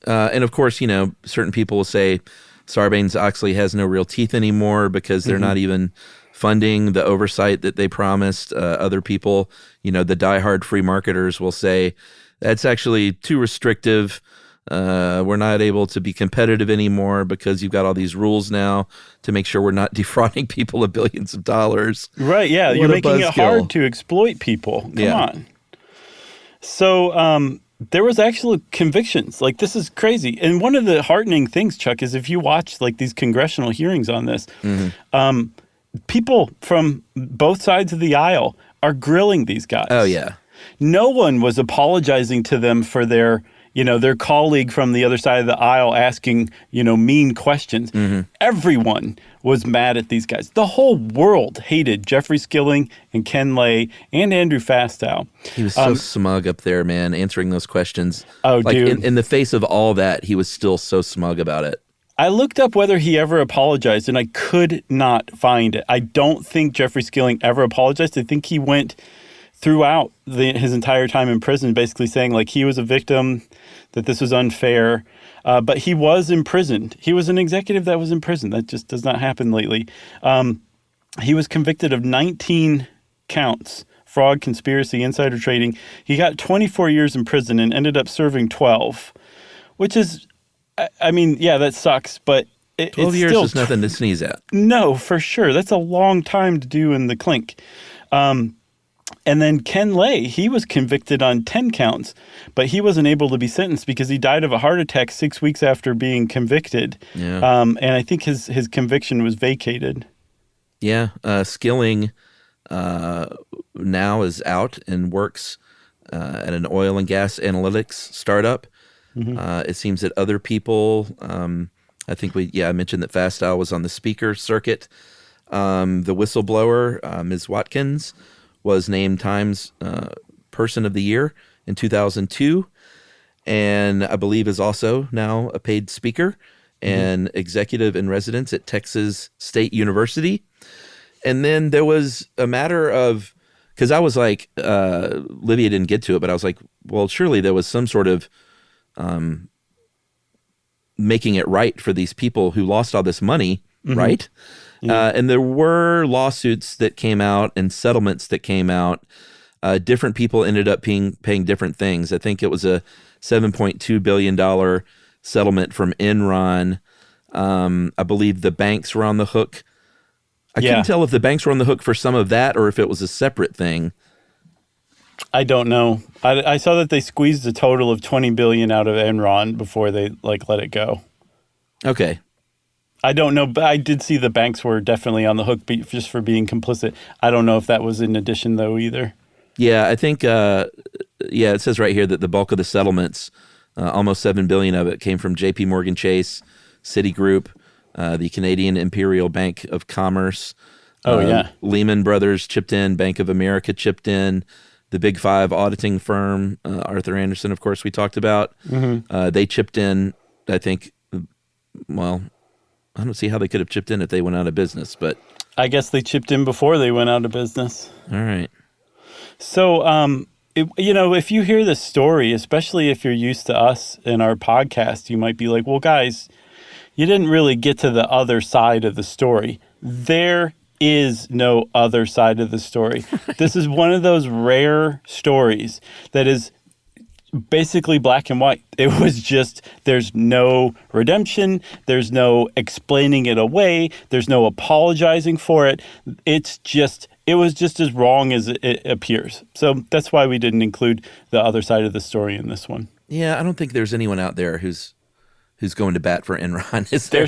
And of course, certain people will say Sarbanes-Oxley has no real teeth anymore because they're not even funding the oversight that they promised. Other people, the diehard free marketers will say that's actually too restrictive. We're not able to be competitive anymore because you've got all these rules now to make sure we're not defrauding people of billions of dollars. Right, yeah. You're making it hard to exploit people. Come on. So there was actual convictions. Like, this is crazy. And one of the heartening things, Chuck, is if you watch like these congressional hearings on this, people from both sides of the aisle are grilling these guys. Oh, yeah. No one was apologizing to them for their colleague from the other side of the aisle asking, mean questions. Everyone was mad at these guys. The whole world hated Jeffrey Skilling and Ken Lay and Andrew Fastow. He was so smug up there, man, answering those questions. Oh, dude. In the face of all that, he was still so smug about it. I looked up whether he ever apologized, and I could not find it. I don't think Jeffrey Skilling ever apologized. I think he went throughout his entire time in prison basically saying like he was a victim, that this was unfair, but he was imprisoned. He was an executive that was in prison. That just does not happen lately. He was convicted of 19 counts, fraud, conspiracy, insider trading. He got 24 years in prison and ended up serving 12, which is, I mean, yeah, that sucks, but 12 years is nothing to sneeze at. No, for sure. That's a long time to do in the clink. And then Ken Lay, he was convicted on 10 counts, but he wasn't able to be sentenced because he died of a heart attack 6 weeks after being convicted. Yeah. And I think his conviction was vacated. Yeah. Skilling now is out and works at an oil and gas analytics startup. It seems that other people, I think I mentioned that Fast Al was on the speaker circuit. The whistleblower, Ms. Watkins, was named Time's Person of the Year in 2002, and I believe is also now a paid speaker and executive in residence at Texas State University. And then there was a matter of, because I was like, Livia didn't get to it, but I was like, well, surely there was some sort of making it right for these people who lost all this money, right? And there were lawsuits that came out and settlements that came out. Different people ended up paying different things. I think it was a $7.2 billion settlement from Enron. I believe the banks were on the hook. I couldn't tell if the banks were on the hook for some of that or if it was a separate thing. I don't know. I saw that they squeezed a total of $20 billion out of Enron before they let it go. Okay. I don't know, but I did see the banks were definitely on the hook just for being complicit. I don't know if that was in addition though either. Yeah, I think it says right here that the bulk of the settlements, almost $7 billion of it, came from J.P. Morgan Chase, Citigroup, the Canadian Imperial Bank of Commerce. Lehman Brothers chipped in, Bank of America chipped in, the Big Five auditing firm, Arthur Andersen, of course, we talked about. They chipped in, I think, well, I don't see how they could have chipped in if they went out of business, but I guess they chipped in before they went out of business. All right. So, if you hear this story, especially if you're used to us in our podcast, you might be like, well, guys, you didn't really get to the other side of the story. There is no other side of the story. This is one of those rare stories that is basically black and white. It was just, there's no redemption. There's no explaining it away. There's no apologizing for it. It was just as wrong as it appears. So that's why we didn't include the other side of the story in this one. Yeah, I don't think there's anyone out there who's going to bat for Enron. Is there?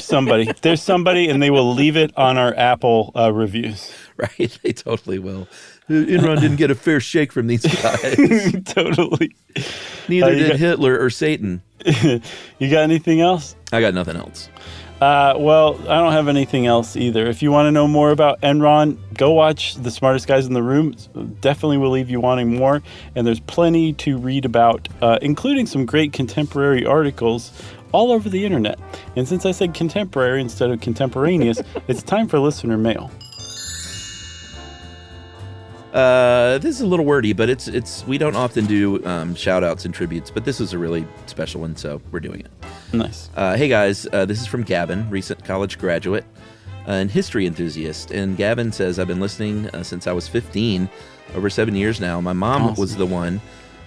There's somebody, and they will leave it on our Apple reviews. Right, they totally will. Enron didn't get a fair shake from these guys. Totally. Neither did Hitler or Satan. You got anything else? I got nothing else. Well, I don't have anything else either. If you want to know more about Enron, go watch The Smartest Guys in the Room. Definitely will leave you wanting more. And there's plenty to read about, including some great contemporary articles all over the internet. And since I said contemporary instead of contemporaneous, it's time for listener mail. This is a little wordy, but it's we don't often do shout outs and tributes, but this is a really special one, so we're doing it. Nice. Hey guys, this is from Gavin, recent college graduate and history enthusiast. And Gavin says, I've been listening since I was 15, over 7 years now. My mom was the one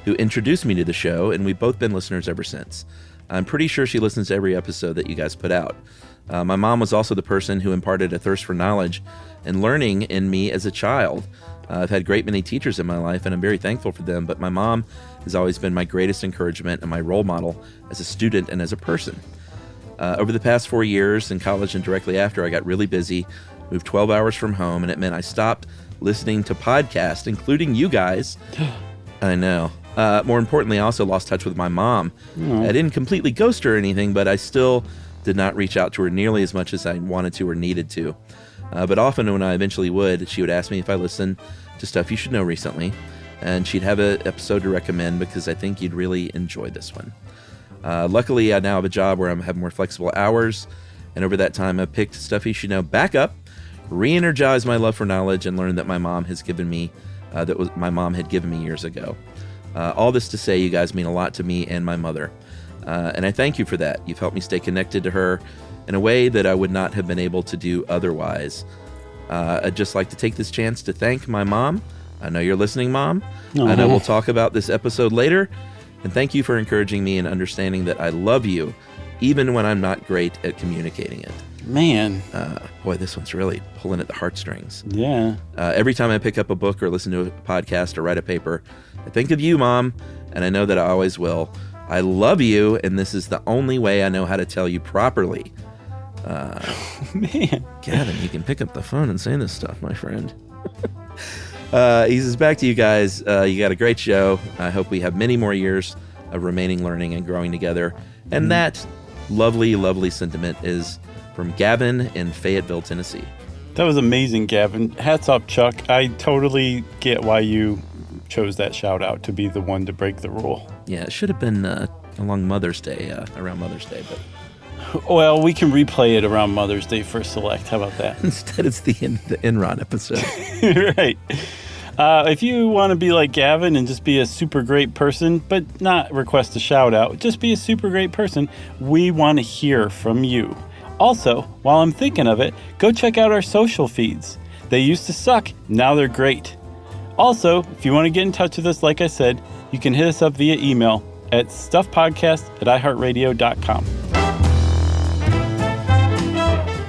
who introduced me to the show, and we've both been listeners ever since. I'm pretty sure she listens to every episode that you guys put out. My mom was also the person who imparted a thirst for knowledge and learning in me as a child. I've had a great many teachers in my life, and I'm very thankful for them, but my mom has always been my greatest encouragement and my role model as a student and as a person. Over the past 4 years in college and directly after, I got really busy, moved 12 hours from home, and it meant I stopped listening to podcasts, including you guys. I know. More importantly, I also lost touch with my mom. I didn't completely ghost her or anything, but I still did not reach out to her nearly as much as I wanted to or needed to. But often when I eventually would, she would ask me if I listened to Stuff You Should Know recently, and she'd have an episode to recommend because I think you'd really enjoy this one. Luckily, I now have a job where I have more flexible hours, and over that time, I've picked Stuff You Should Know back up, re-energized my love for knowledge, and learned that my mom had given me years ago. All this to say, you guys mean a lot to me and my mother, and I thank you for that. You've helped me stay connected to her in a way that I would not have been able to do otherwise. I'd just like to take this chance to thank my mom. I know you're listening, Mom. I know we'll talk about this episode later. And thank you for encouraging me and understanding that I love you, even when I'm not great at communicating it. Man. Boy, this one's really pulling at the heartstrings. Yeah. Every time I pick up a book or listen to a podcast or write a paper, I think of you, Mom, and I know that I always will. I love you, and this is the only way I know how to tell you properly. Man. Gavin, you can pick up the phone and say this stuff, my friend. He says, back to you guys. You got a great show. I hope we have many more years of remaining learning and growing together. And that lovely, lovely sentiment is from Gavin in Fayetteville, Tennessee. That was amazing, Gavin. Hats off, Chuck. I totally get why you chose that shout out to be the one to break the rule. Yeah, it should have been along Mother's Day, around Mother's Day, but Well, we can replay it around Mother's Day for Select. How about that? instead it's the Enron episode. Right. If you want to be like Gavin and just be a super great person, but not request a shout out, just be a super great person, we want to hear from you. Also, while I'm thinking of it, go check out our social feeds. They used to suck, now they're great. Also, if you want to get in touch with us, like I said, you can hit us up via email at stuffpodcast@iheartradio.com.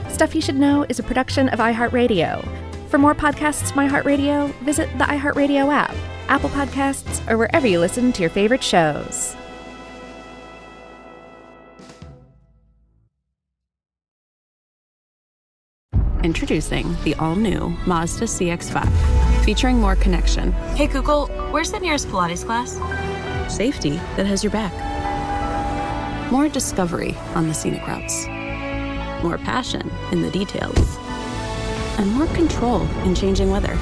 Stuff You Should Know is a production of iHeartRadio. For more podcasts from iHeartRadio, visit the iHeartRadio app, Apple Podcasts, or wherever you listen to your favorite shows. Introducing the all-new Mazda CX-5, featuring more connection. Hey Google, where's the nearest Pilates class? Safety that has your back. More discovery on the scenic routes. More passion in the details. And more control in changing weather.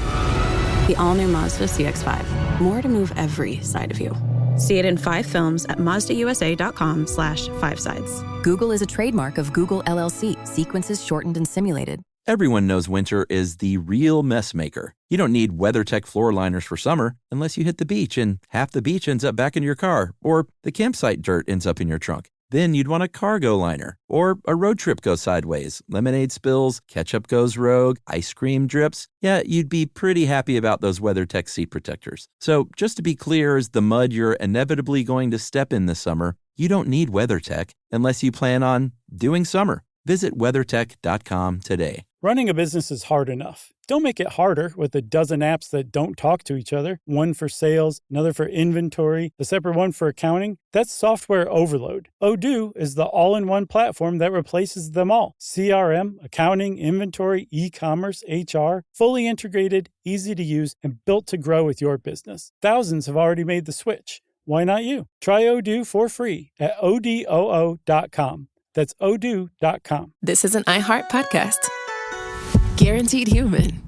The all-new Mazda CX-5. More to move every side of you. See it in 5 films at mazdausa.com/5sides. Google is a trademark of Google LLC. Sequences shortened and simulated. Everyone knows winter is the real mess maker. You don't need WeatherTech floor liners for summer unless you hit the beach and half the beach ends up back in your car, or the campsite dirt ends up in your trunk. Then you'd want a cargo liner, or a road trip goes sideways, lemonade spills, ketchup goes rogue, ice cream drips. Yeah, you'd be pretty happy about those WeatherTech seat protectors. So just to be clear, as the mud you're inevitably going to step in this summer, you don't need WeatherTech unless you plan on doing summer. Visit WeatherTech.com today. Running a business is hard enough. Don't make it harder with a dozen apps that don't talk to each other. One for sales, another for inventory, a separate one for accounting. That's software overload. Odoo is the all-in-one platform that replaces them all. CRM, accounting, inventory, e-commerce, HR, fully integrated, easy to use, and built to grow with your business. Thousands have already made the switch. Why not you? Try Odoo for free at odoo.com. That's odoo.com. This is an iHeart podcast. Guaranteed human.